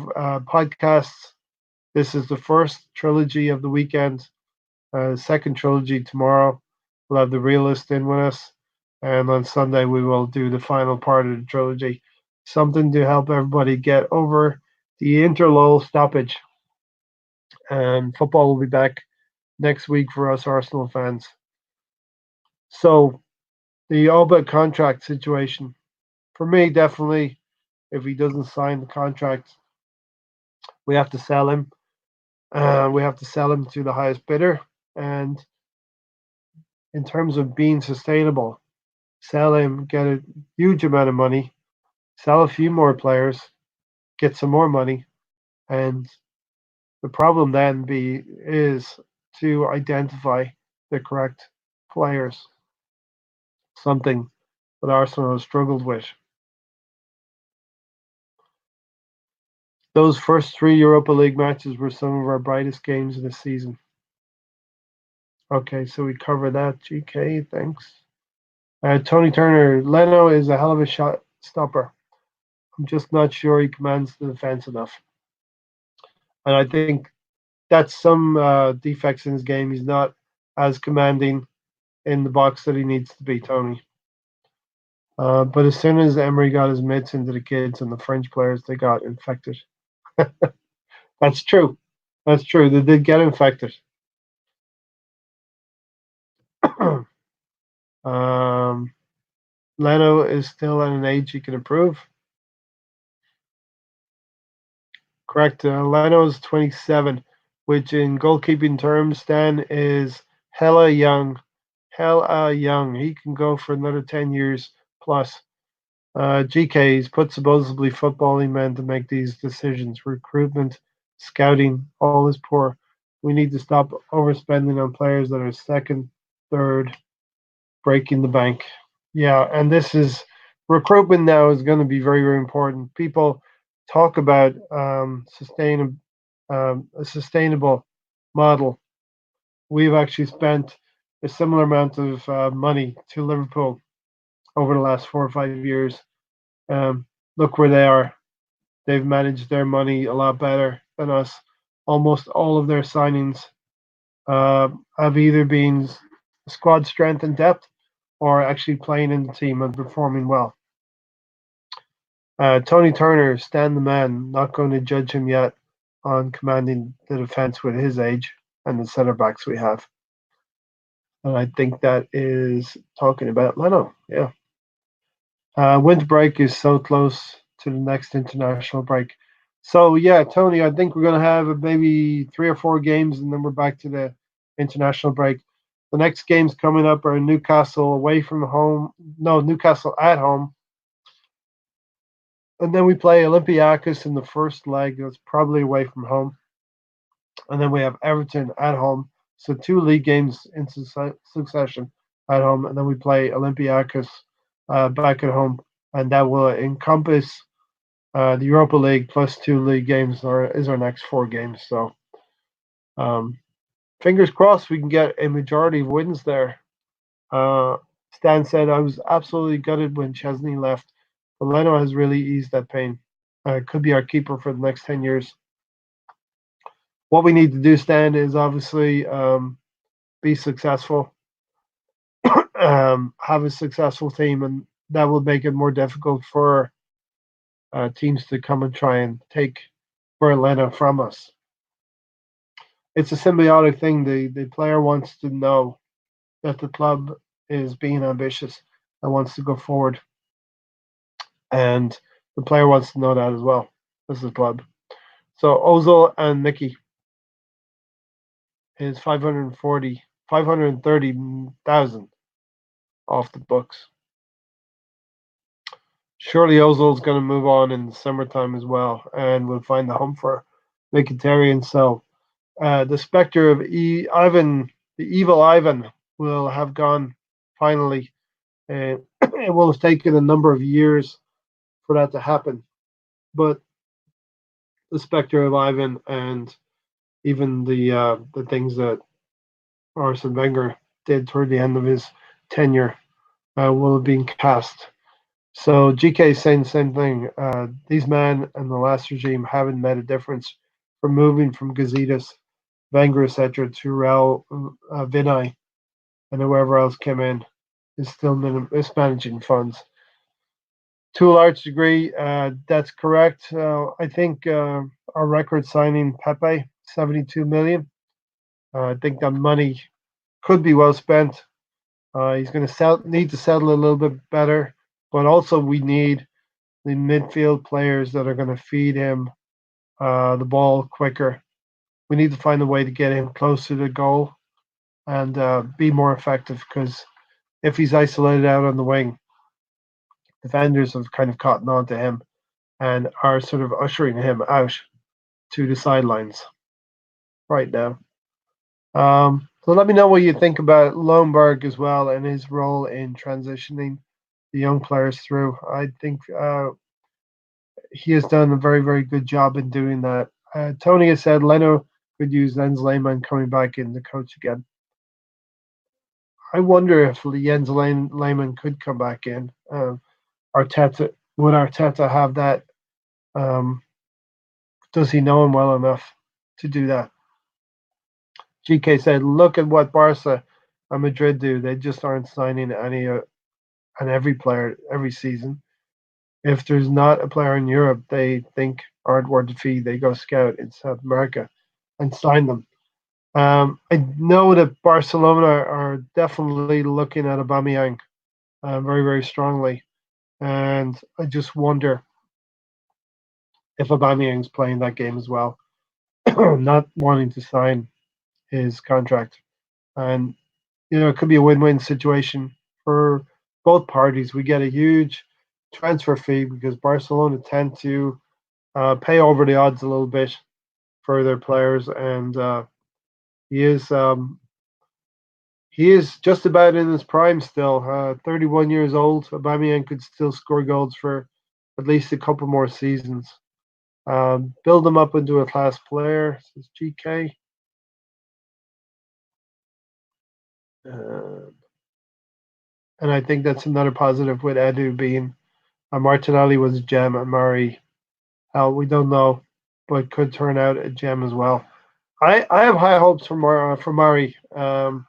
podcasts. This is the first trilogy of the weekend. Second trilogy tomorrow. We'll have the realist in with us. And on Sunday, we will do the final part of the trilogy. Something to help everybody get over the interlull stoppage. And football will be back next week for us Arsenal fans. So, the Alba contract situation. For me, definitely, if he doesn't sign the contract, we have to sell him. We have to sell him to the highest bidder. And in terms of being sustainable, sell him, get a huge amount of money, sell a few more players, get some more money, and the problem then is to identify the correct players, something that Arsenal has struggled with. Those first 3 Europa League matches were some of our brightest games of the season. Okay, so we cover that. GK, thanks. Tony Turner, Leno is a hell of a shot stopper. I'm just not sure he commands the defense enough. And I think that's some defects in his game. He's not as commanding in the box that he needs to be, Tony. But as soon as Emery got his mitts into the kids and the French players, they got infected. That's true. That's true. They did get infected. Leno is still at an age he can improve. Correct. Leno is 27, which in goalkeeping terms, Stan, is hella young. Hella young. He can go for another 10 years plus. GK's put supposedly footballing men to make these decisions. Recruitment, scouting, all is poor. We need to stop overspending on players that are second, third, breaking the bank. Yeah, and this is recruitment now is going to be very, very important. People talk about a sustainable model. We've actually spent a similar amount of money to Liverpool over the last 4 or 5 years. Look where they are. They've managed their money a lot better than us. Almost all of their signings have either been squad strength and depth or actually playing in the team and performing well. Tony Turner, Stan the man, not going to judge him yet on commanding the defense with his age and the centre backs we have. And I think that is talking about Leno. Yeah. Winter break is so close to the next international break. So, yeah, Tony, I think we're going to have maybe 3 or 4 games and then we're back to the international break. The next games coming up are Newcastle away from home. No, Newcastle at home. And then we play Olympiacos in the first leg. That's probably away from home. And then we have Everton at home. So 2 league games in succession at home. And then we play Olympiacos back at home. And that will encompass the Europa League plus 2 league games is our next 4 games. So fingers crossed we can get a majority of wins there. Stan said, I was absolutely gutted when Chesney left. But Leno has really eased that pain. Could be our keeper for the next 10 years. What we need to do, Stan, is obviously be successful, have a successful team, and that will make it more difficult for teams to come and try and take Leno from us. It's a symbiotic thing. The player wants to know that the club is being ambitious and wants to go forward, and the player wants to know that as well. This is the club. So Ozil and Mickey is 530,000 off the books. Surely Ozil's going to move on in the summertime as well, and we'll find a home for Mkhitaryan. So the specter of Ivan, the evil Ivan, will have gone finally. It will have taken a number of years for that to happen, but the specter of Ivan and even the things that Arsene Wenger did toward the end of his tenure will have been cast. So GK is saying the same thing. These men and the last regime haven't made a difference from moving from Gazidis, Wenger, etc., to Raul Vinay and whoever else came in is still mismanaging funds. To a large degree, that's correct. I think our record signing Pepe, 72 million. I think that money could be well spent. He's going to need to settle a little bit better, but also we need the midfield players that are going to feed him the ball quicker. We need to find a way to get him closer to the goal and be more effective, because if he's isolated out on the wing, defenders have kind of caught on to him and are sort of ushering him out to the sidelines right now. So let me know what you think about Ljungberg as well and his role in transitioning the young players through. I think he has done a very, very good job in doing that. Tony has said Leno could use Jens Lehmann coming back in the coach again. I wonder if Jens Lehmann could come back in. Arteta would Arteta have that? Does he know him well enough to do that? GK said, "Look at what Barca and Madrid do. They just aren't signing any and every player every season. If there's not a player in Europe they think aren't worth the fee, they go scout in South America and sign them." I know that Barcelona are definitely looking at Aubameyang very, very strongly, and I just wonder if Aubameyang's playing that game as well, not wanting to sign his contract, and it could be a win-win situation for both parties. We get a huge transfer fee because Barcelona tend to pay over the odds a little bit for their players, and he is he is just about in his prime still. 31 years old. Aubameyang could still score goals for at least a couple more seasons. Build him up into a class player, says GK. And I think that's another positive with Edu being Martinelli was a gem and Murray, we don't know, but could turn out a gem as well. I have high hopes for Murray. I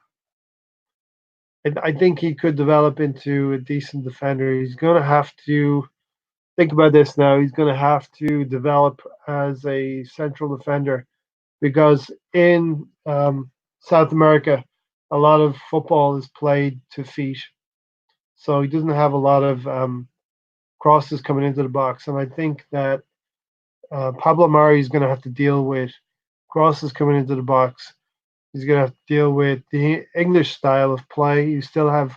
think he could develop into a decent defender. He's going to have to think about this now. He's going to have to develop as a central defender because in South America, a lot of football is played to feet. So he doesn't have a lot of crosses coming into the box. And I think that Pablo Mari is going to have to deal with crosses coming into the box. He's going to have to deal with the English style of play. You still have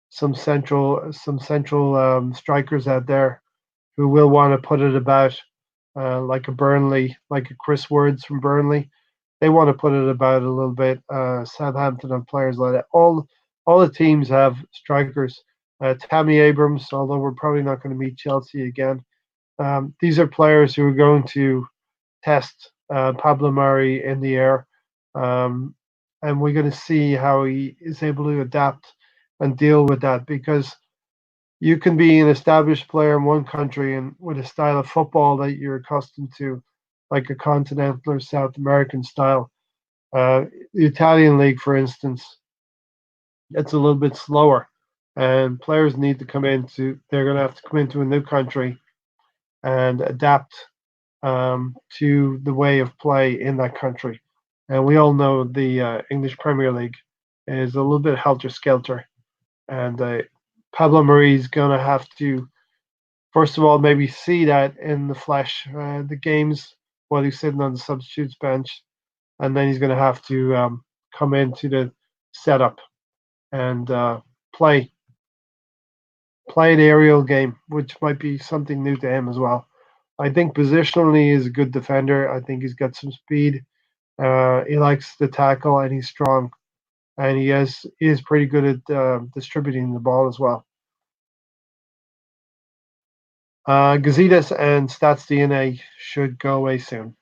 some central strikers out there who will want to put it about, like a Burnley, like a Chris Words from Burnley. They want to put it about a little bit. Southampton and players like that. All the teams have strikers. Tammy Abrams, although we're probably not going to meet Chelsea again. These are players who are going to test Pablo Mari in the air. And we're going to see how he is able to adapt and deal with that, because you can be an established player in one country and with a style of football that you're accustomed to, like a continental or South American style. The Italian league, for instance, it's a little bit slower, and players need to they're going to have to come into a new country and adapt to the way of play in that country. And we all know the English Premier League is a little bit helter skelter and Pablo Mari's gonna have to first of all maybe see that in the flesh, the games while he's sitting on the substitutes bench, and then he's gonna have to come into the setup and play play the aerial game, which might be something new to him as well. I think positionally he's a good defender. I think he's got some speed. He likes to tackle and he's strong, and he is pretty good at distributing the ball as well. Gazetas and Stats DNA should go away soon.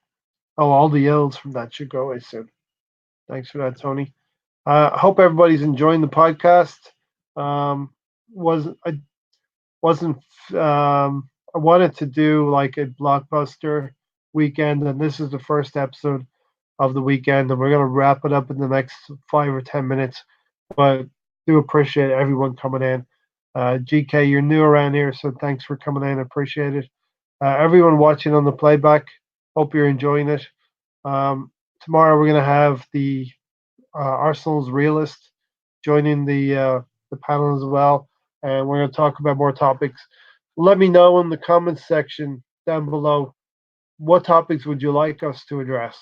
Oh, all the yells from that should go away soon. Thanks for that, Tony. I hope everybody's enjoying the podcast. Was I wasn't I wanted to do like a blockbuster weekend, and this is the first episode of the weekend, and we're gonna wrap it up in the next 5 or 10 minutes. But do appreciate everyone coming in. GK, you're new around here, so thanks for coming in. I appreciate it. Everyone watching on the playback, hope you're enjoying it. Tomorrow we're gonna have the Arsenal's realist joining the panel as well, and we're going to talk about more topics. Let me know in the comments section down below what topics would you like us to address.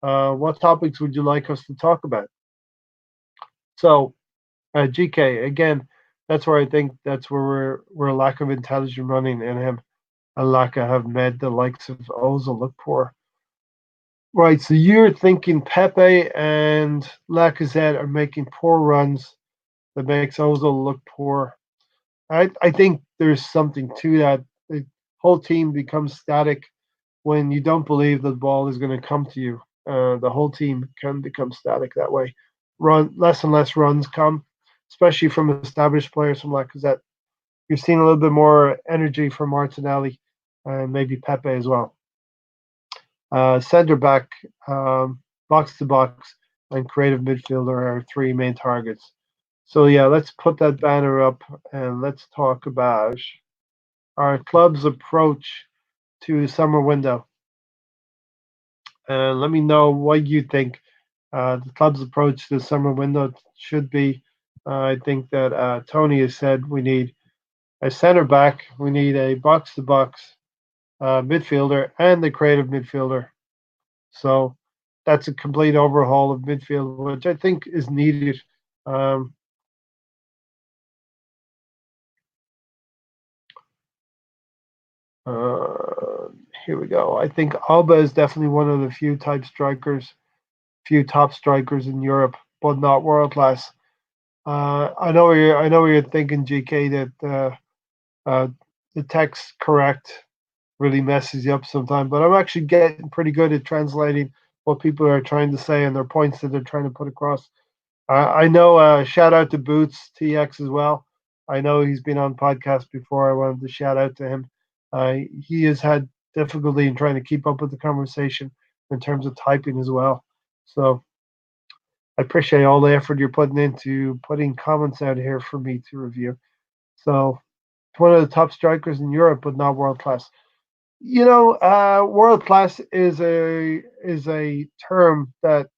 What topics would you like us to talk about? So, GK again, that's where I think that's where we're a lack of intelligent running in him, a lack of have made the likes of Ozil look poor. Right, so you're thinking Pepe and Lacazette are making poor runs that makes Ozil look poor. I think there's something to that. The whole team becomes static when you don't believe the ball is going to come to you. The whole team can become static that way. Run less and less runs come, especially from established players from Lacazette. You're seeing a little bit more energy from Martinelli and maybe Pepe as well. Centre back, box to box, and creative midfielder are three main targets. So yeah, let's put that banner up and let's talk about our club's approach to summer window. And let me know what you think the club's approach to the summer window should be. I think that Tony has said we need a centre back, we need a box to box midfielder, and a creative midfielder. So that's a complete overhaul of midfield, which I think is needed. Um, uh, Here we go. I think Alba is definitely one of the few top strikers in Europe, but not world class. I know you're thinking, GK, that uh, the text correct really messes you up sometimes, but I'm actually getting pretty good at translating what people are trying to say and their points that they're trying to put across. I know. Shout out to Boots TX as well. I know he's been on podcast before. I wanted to shout out to him. He has had difficulty in trying to keep up with the conversation in terms of typing as well. So I appreciate all the effort you're putting into putting comments out here for me to review. So it's one of the top strikers in Europe, but not world class. World class is a term that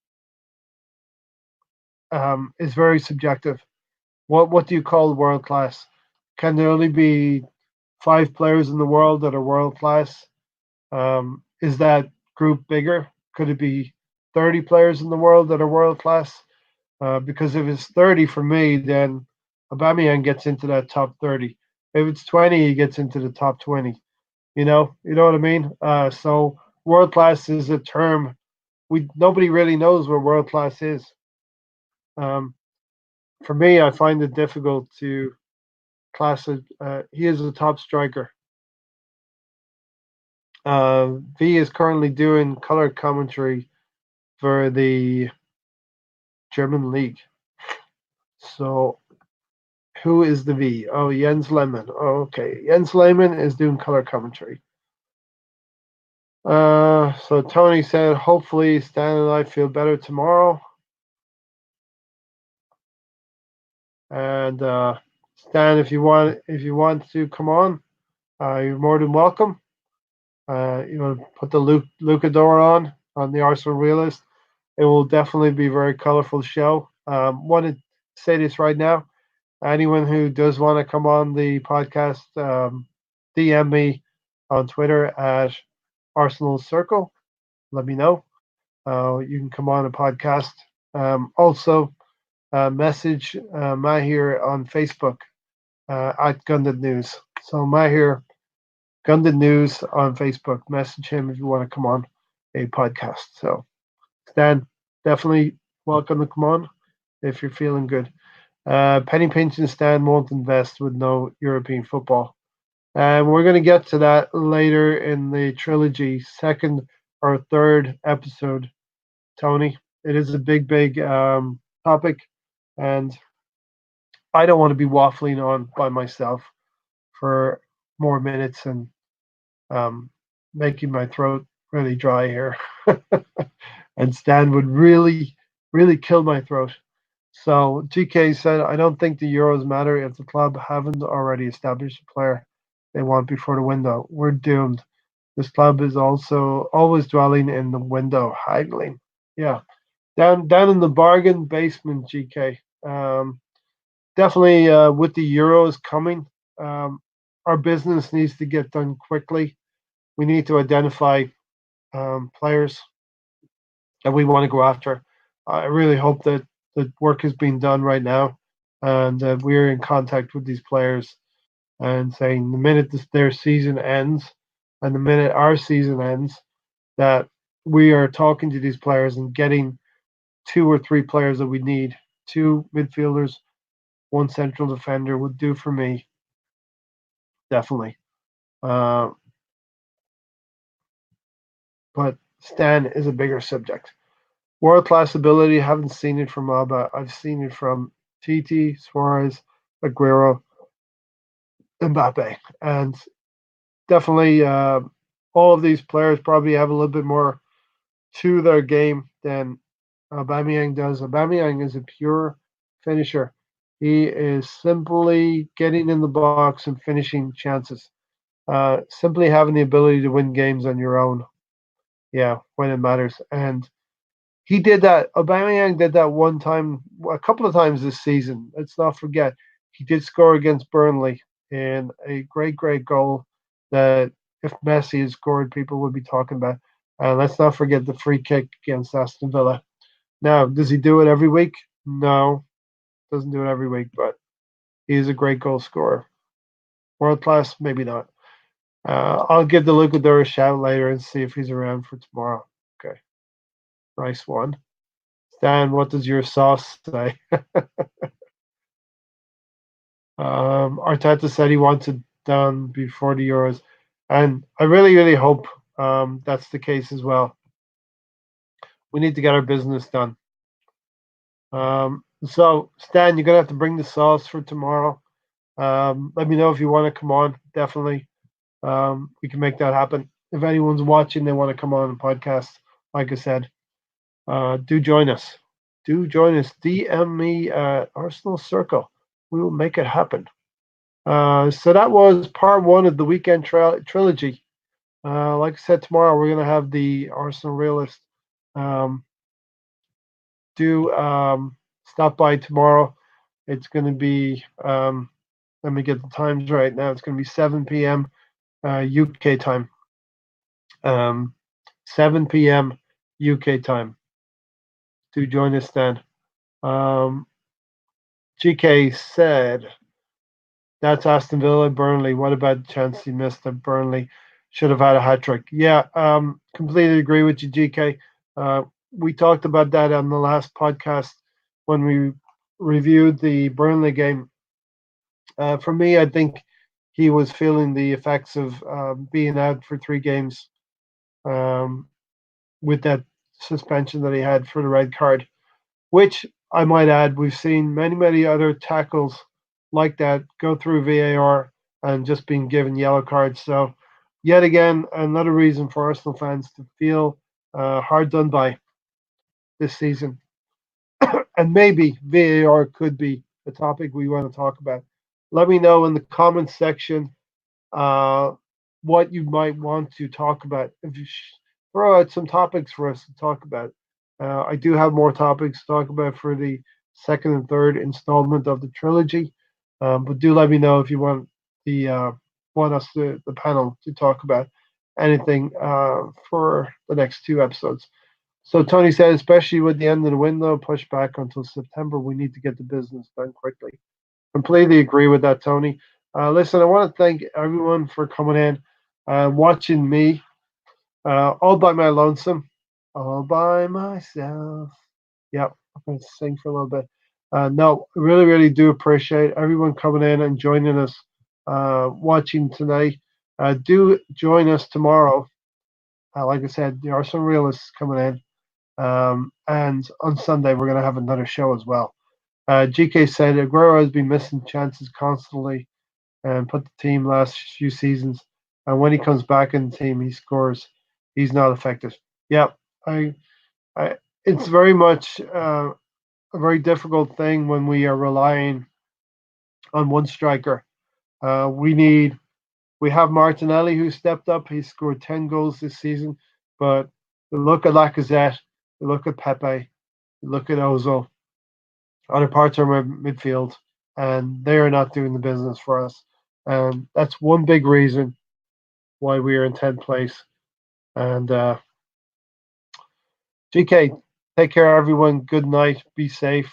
is very subjective. What do you call world class? Can there only be 5 players in the world that are world class? Is that group bigger? Could it be 30 players in the world that are world class? Because if it's 30 for me, then Aubameyang gets into that top 30. If it's 20, he gets into the top 20. You know what I mean. So world class is a term we nobody really knows what world class is. Um, for me, I find it difficult to class it. He is a top striker. V is currently doing color commentary for the German league. So who is the V? Oh, Jens Lehmann. Oh, okay. Jens Lehmann is doing color commentary. So Tony said, hopefully Stan and I feel better tomorrow. And Stan, if you want to come on, you're more than welcome. You want to put the Lucador on the Arsenal Realist. It will definitely be a very colorful show. Want to say this right now. Anyone who does want to come on the podcast, DM me on Twitter at Arsenal Circle. Let me know. You can come on a podcast. Also, message Mahir on Facebook at Gunded News. So Mahir, Gunded News on Facebook. Message him if you want to come on a podcast. So Stan, definitely welcome to come on if you're feeling good. Penny Pinch and Stan won't invest with no European football. And we're going to get to that later in the trilogy, second or third episode, Tony. It is a big, big topic, and I don't want to be waffling on by myself for more minutes and um, making my throat really dry here. And Stan would really, really kill my throat. So GK said, I don't think the Euros matter if the club haven't already established a player they want before the window. We're doomed. This club is also always dwelling in the window, haggling. Yeah, down in the bargain basement, GK. Definitely with the Euros coming, um, our business needs to get done quickly. We need to identify players that we want to go after. I really hope that the work is being done right now, and we're in contact with these players and saying the minute their season ends, and the minute our season ends, that we are talking to these players and getting two or three players that we need. Two midfielders, one central defender would do for me, definitely. Uh, but Stan is a bigger subject. World class ability, haven't seen it from Alba. I've seen it from Titi, Suarez, Aguero, Mbappe. And definitely all of these players probably have a little bit more to their game than Aubameyang does. Aubameyang is a pure finisher. He is simply getting in the box and finishing chances. Simply having the ability to win games on your own. Yeah, when it matters. And he did that. Aubameyang did that one time, a couple of times this season. Let's not forget, he did score against Burnley in a great, great goal that if Messi had scored, people would be talking about. And let's not forget the free kick against Aston Villa. Now, does he do it every week? No, doesn't do it every week, but he is a great goal scorer. World class, maybe not. I'll give the Lucador a shout later and see if he's around for tomorrow. Okay, nice one. Stan, what does your sauce say? Arteta said he wants it done before the Euros, and I really, really hope that's the case as well. We need to get our business done. So, Stan, you're gonna have to bring the sauce for tomorrow. Let me know if you want to come on. Definitely, we can make that happen. If anyone's watching, they want to come on the podcast. Like I said, do join us. Do join us. DM me at Arsenal Circle. We will make it happen. So that was part one of the weekend trilogy. Like I said, tomorrow we're going to have the Arsenal Realist. Um, do stop by tomorrow. It's going to be, let me get the times right now. It's going to be 7 p.m. UK time. Um, 7 p.m. UK time. Do join us then. Um, GK said, that's Aston Villa, Burnley. What about the chance he missed that Burnley should have had a hat trick? Yeah, completely agree with you, GK. We talked about that on the last podcast when we reviewed the Burnley game. For me, I think he was feeling the effects of being out for 3 games um, with that suspension that he had for the red card, which I might add, we've seen many, many other tackles like that go through VAR and just being given yellow cards. So, yet again, another reason for Arsenal fans to feel hard done by this season. And maybe VAR could be a topic we want to talk about. Let me know in the comments section uh, what you might want to talk about. If you throw out some topics for us to talk about. I do have more topics to talk about for the second and third installment of the trilogy. But do let me know if you the want us the panel to talk about anything for the next two episodes. So Tony said, especially with the end of the window, push back until September. We need to get the business done quickly. Completely agree with that, Tony. Listen, I want to thank everyone for coming in, watching me, all by my lonesome, all by myself. Yep, I'm going to sing for a little bit. No, really, really do appreciate everyone coming in and joining us, watching tonight. Do join us tomorrow. Like I said, the Arsenal Realists coming in. And on Sunday, we're going to have another show as well. GK said Aguero has been missing chances constantly and put the team last few seasons. And when he comes back in the team, he scores. He's not effective. Yep, I it's very much a very difficult thing when we are relying on one striker. We have Martinelli who stepped up. He scored 10 goals this season, but look at Lacazette, look at Pepe, look at Ozil, other parts of our midfield, and they are not doing the business for us. And that's one big reason why we are in 10th place. And GK, take care, everyone. Good night. Be safe.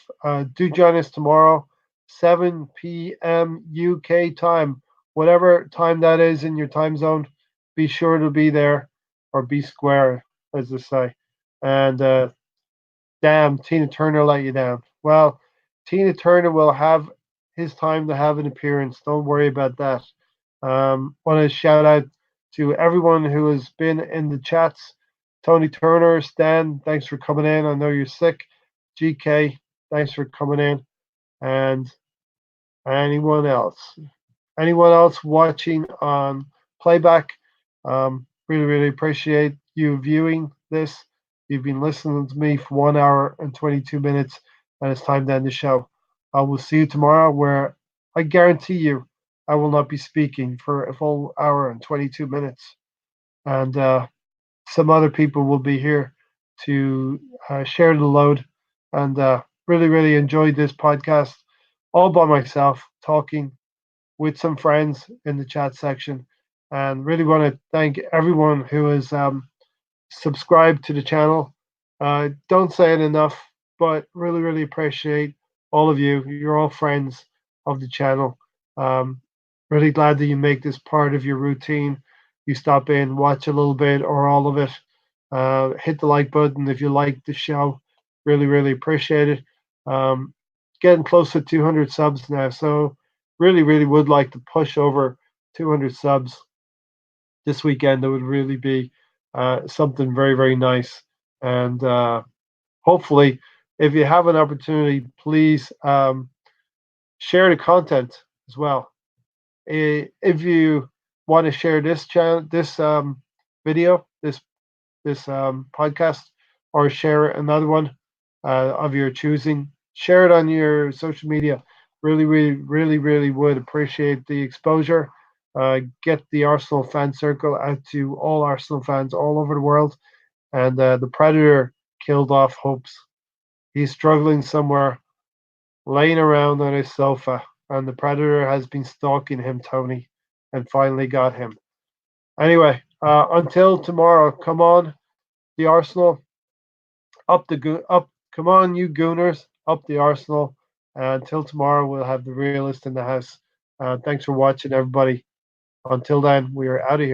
Do join us tomorrow, 7 p.m. UK time. Whatever time that is in your time zone, be sure to be there or be square, as they say. And damn, Tina Turner let you down. Well, Tina Turner will have his time to have an appearance. Don't worry about that. Want to shout out to everyone who has been in the chats. Tony Turner, Stan, thanks for coming in. I know you're sick. GK, thanks for coming in. And anyone else? Anyone else watching on playback? Really, really appreciate you viewing this. You've been listening to me for 1 hour and 22 minutes, and it's time to end the show. I will see you tomorrow, where I guarantee you I will not be speaking for a full hour and 22 minutes. And some other people will be here to share the load and really, really enjoyed this podcast all by myself, talking with some friends in the chat section. And really want to thank everyone who has subscribed to the channel. Don't say it enough, but really, really appreciate all of you. You're all friends of the channel. Um, really glad that you make this part of your routine. You stop in, watch a little bit or all of it. Hit the like button if you like the show. Really, really appreciate it. Um, Getting close to 200 subs now, so really, really would like to push over 200 subs this weekend. That would really be something very, very nice. And hopefully, if you have an opportunity, please share the content as well. If you want to share this channel, this video, this podcast, or share another one of your choosing, share it on your social media. Really, really, really, really would appreciate the exposure. Get the Arsenal fan circle out to all Arsenal fans all over the world. And the Predator killed off hopes. He's struggling somewhere, laying around on his sofa, and the Predator has been stalking him, Tony, and finally got him. Anyway, until tomorrow, come on, the Arsenal, up, come on, you Gooners, up the Arsenal. Until tomorrow, we'll have the realist in the house. Thanks for watching, everybody. Until then, we are out of here.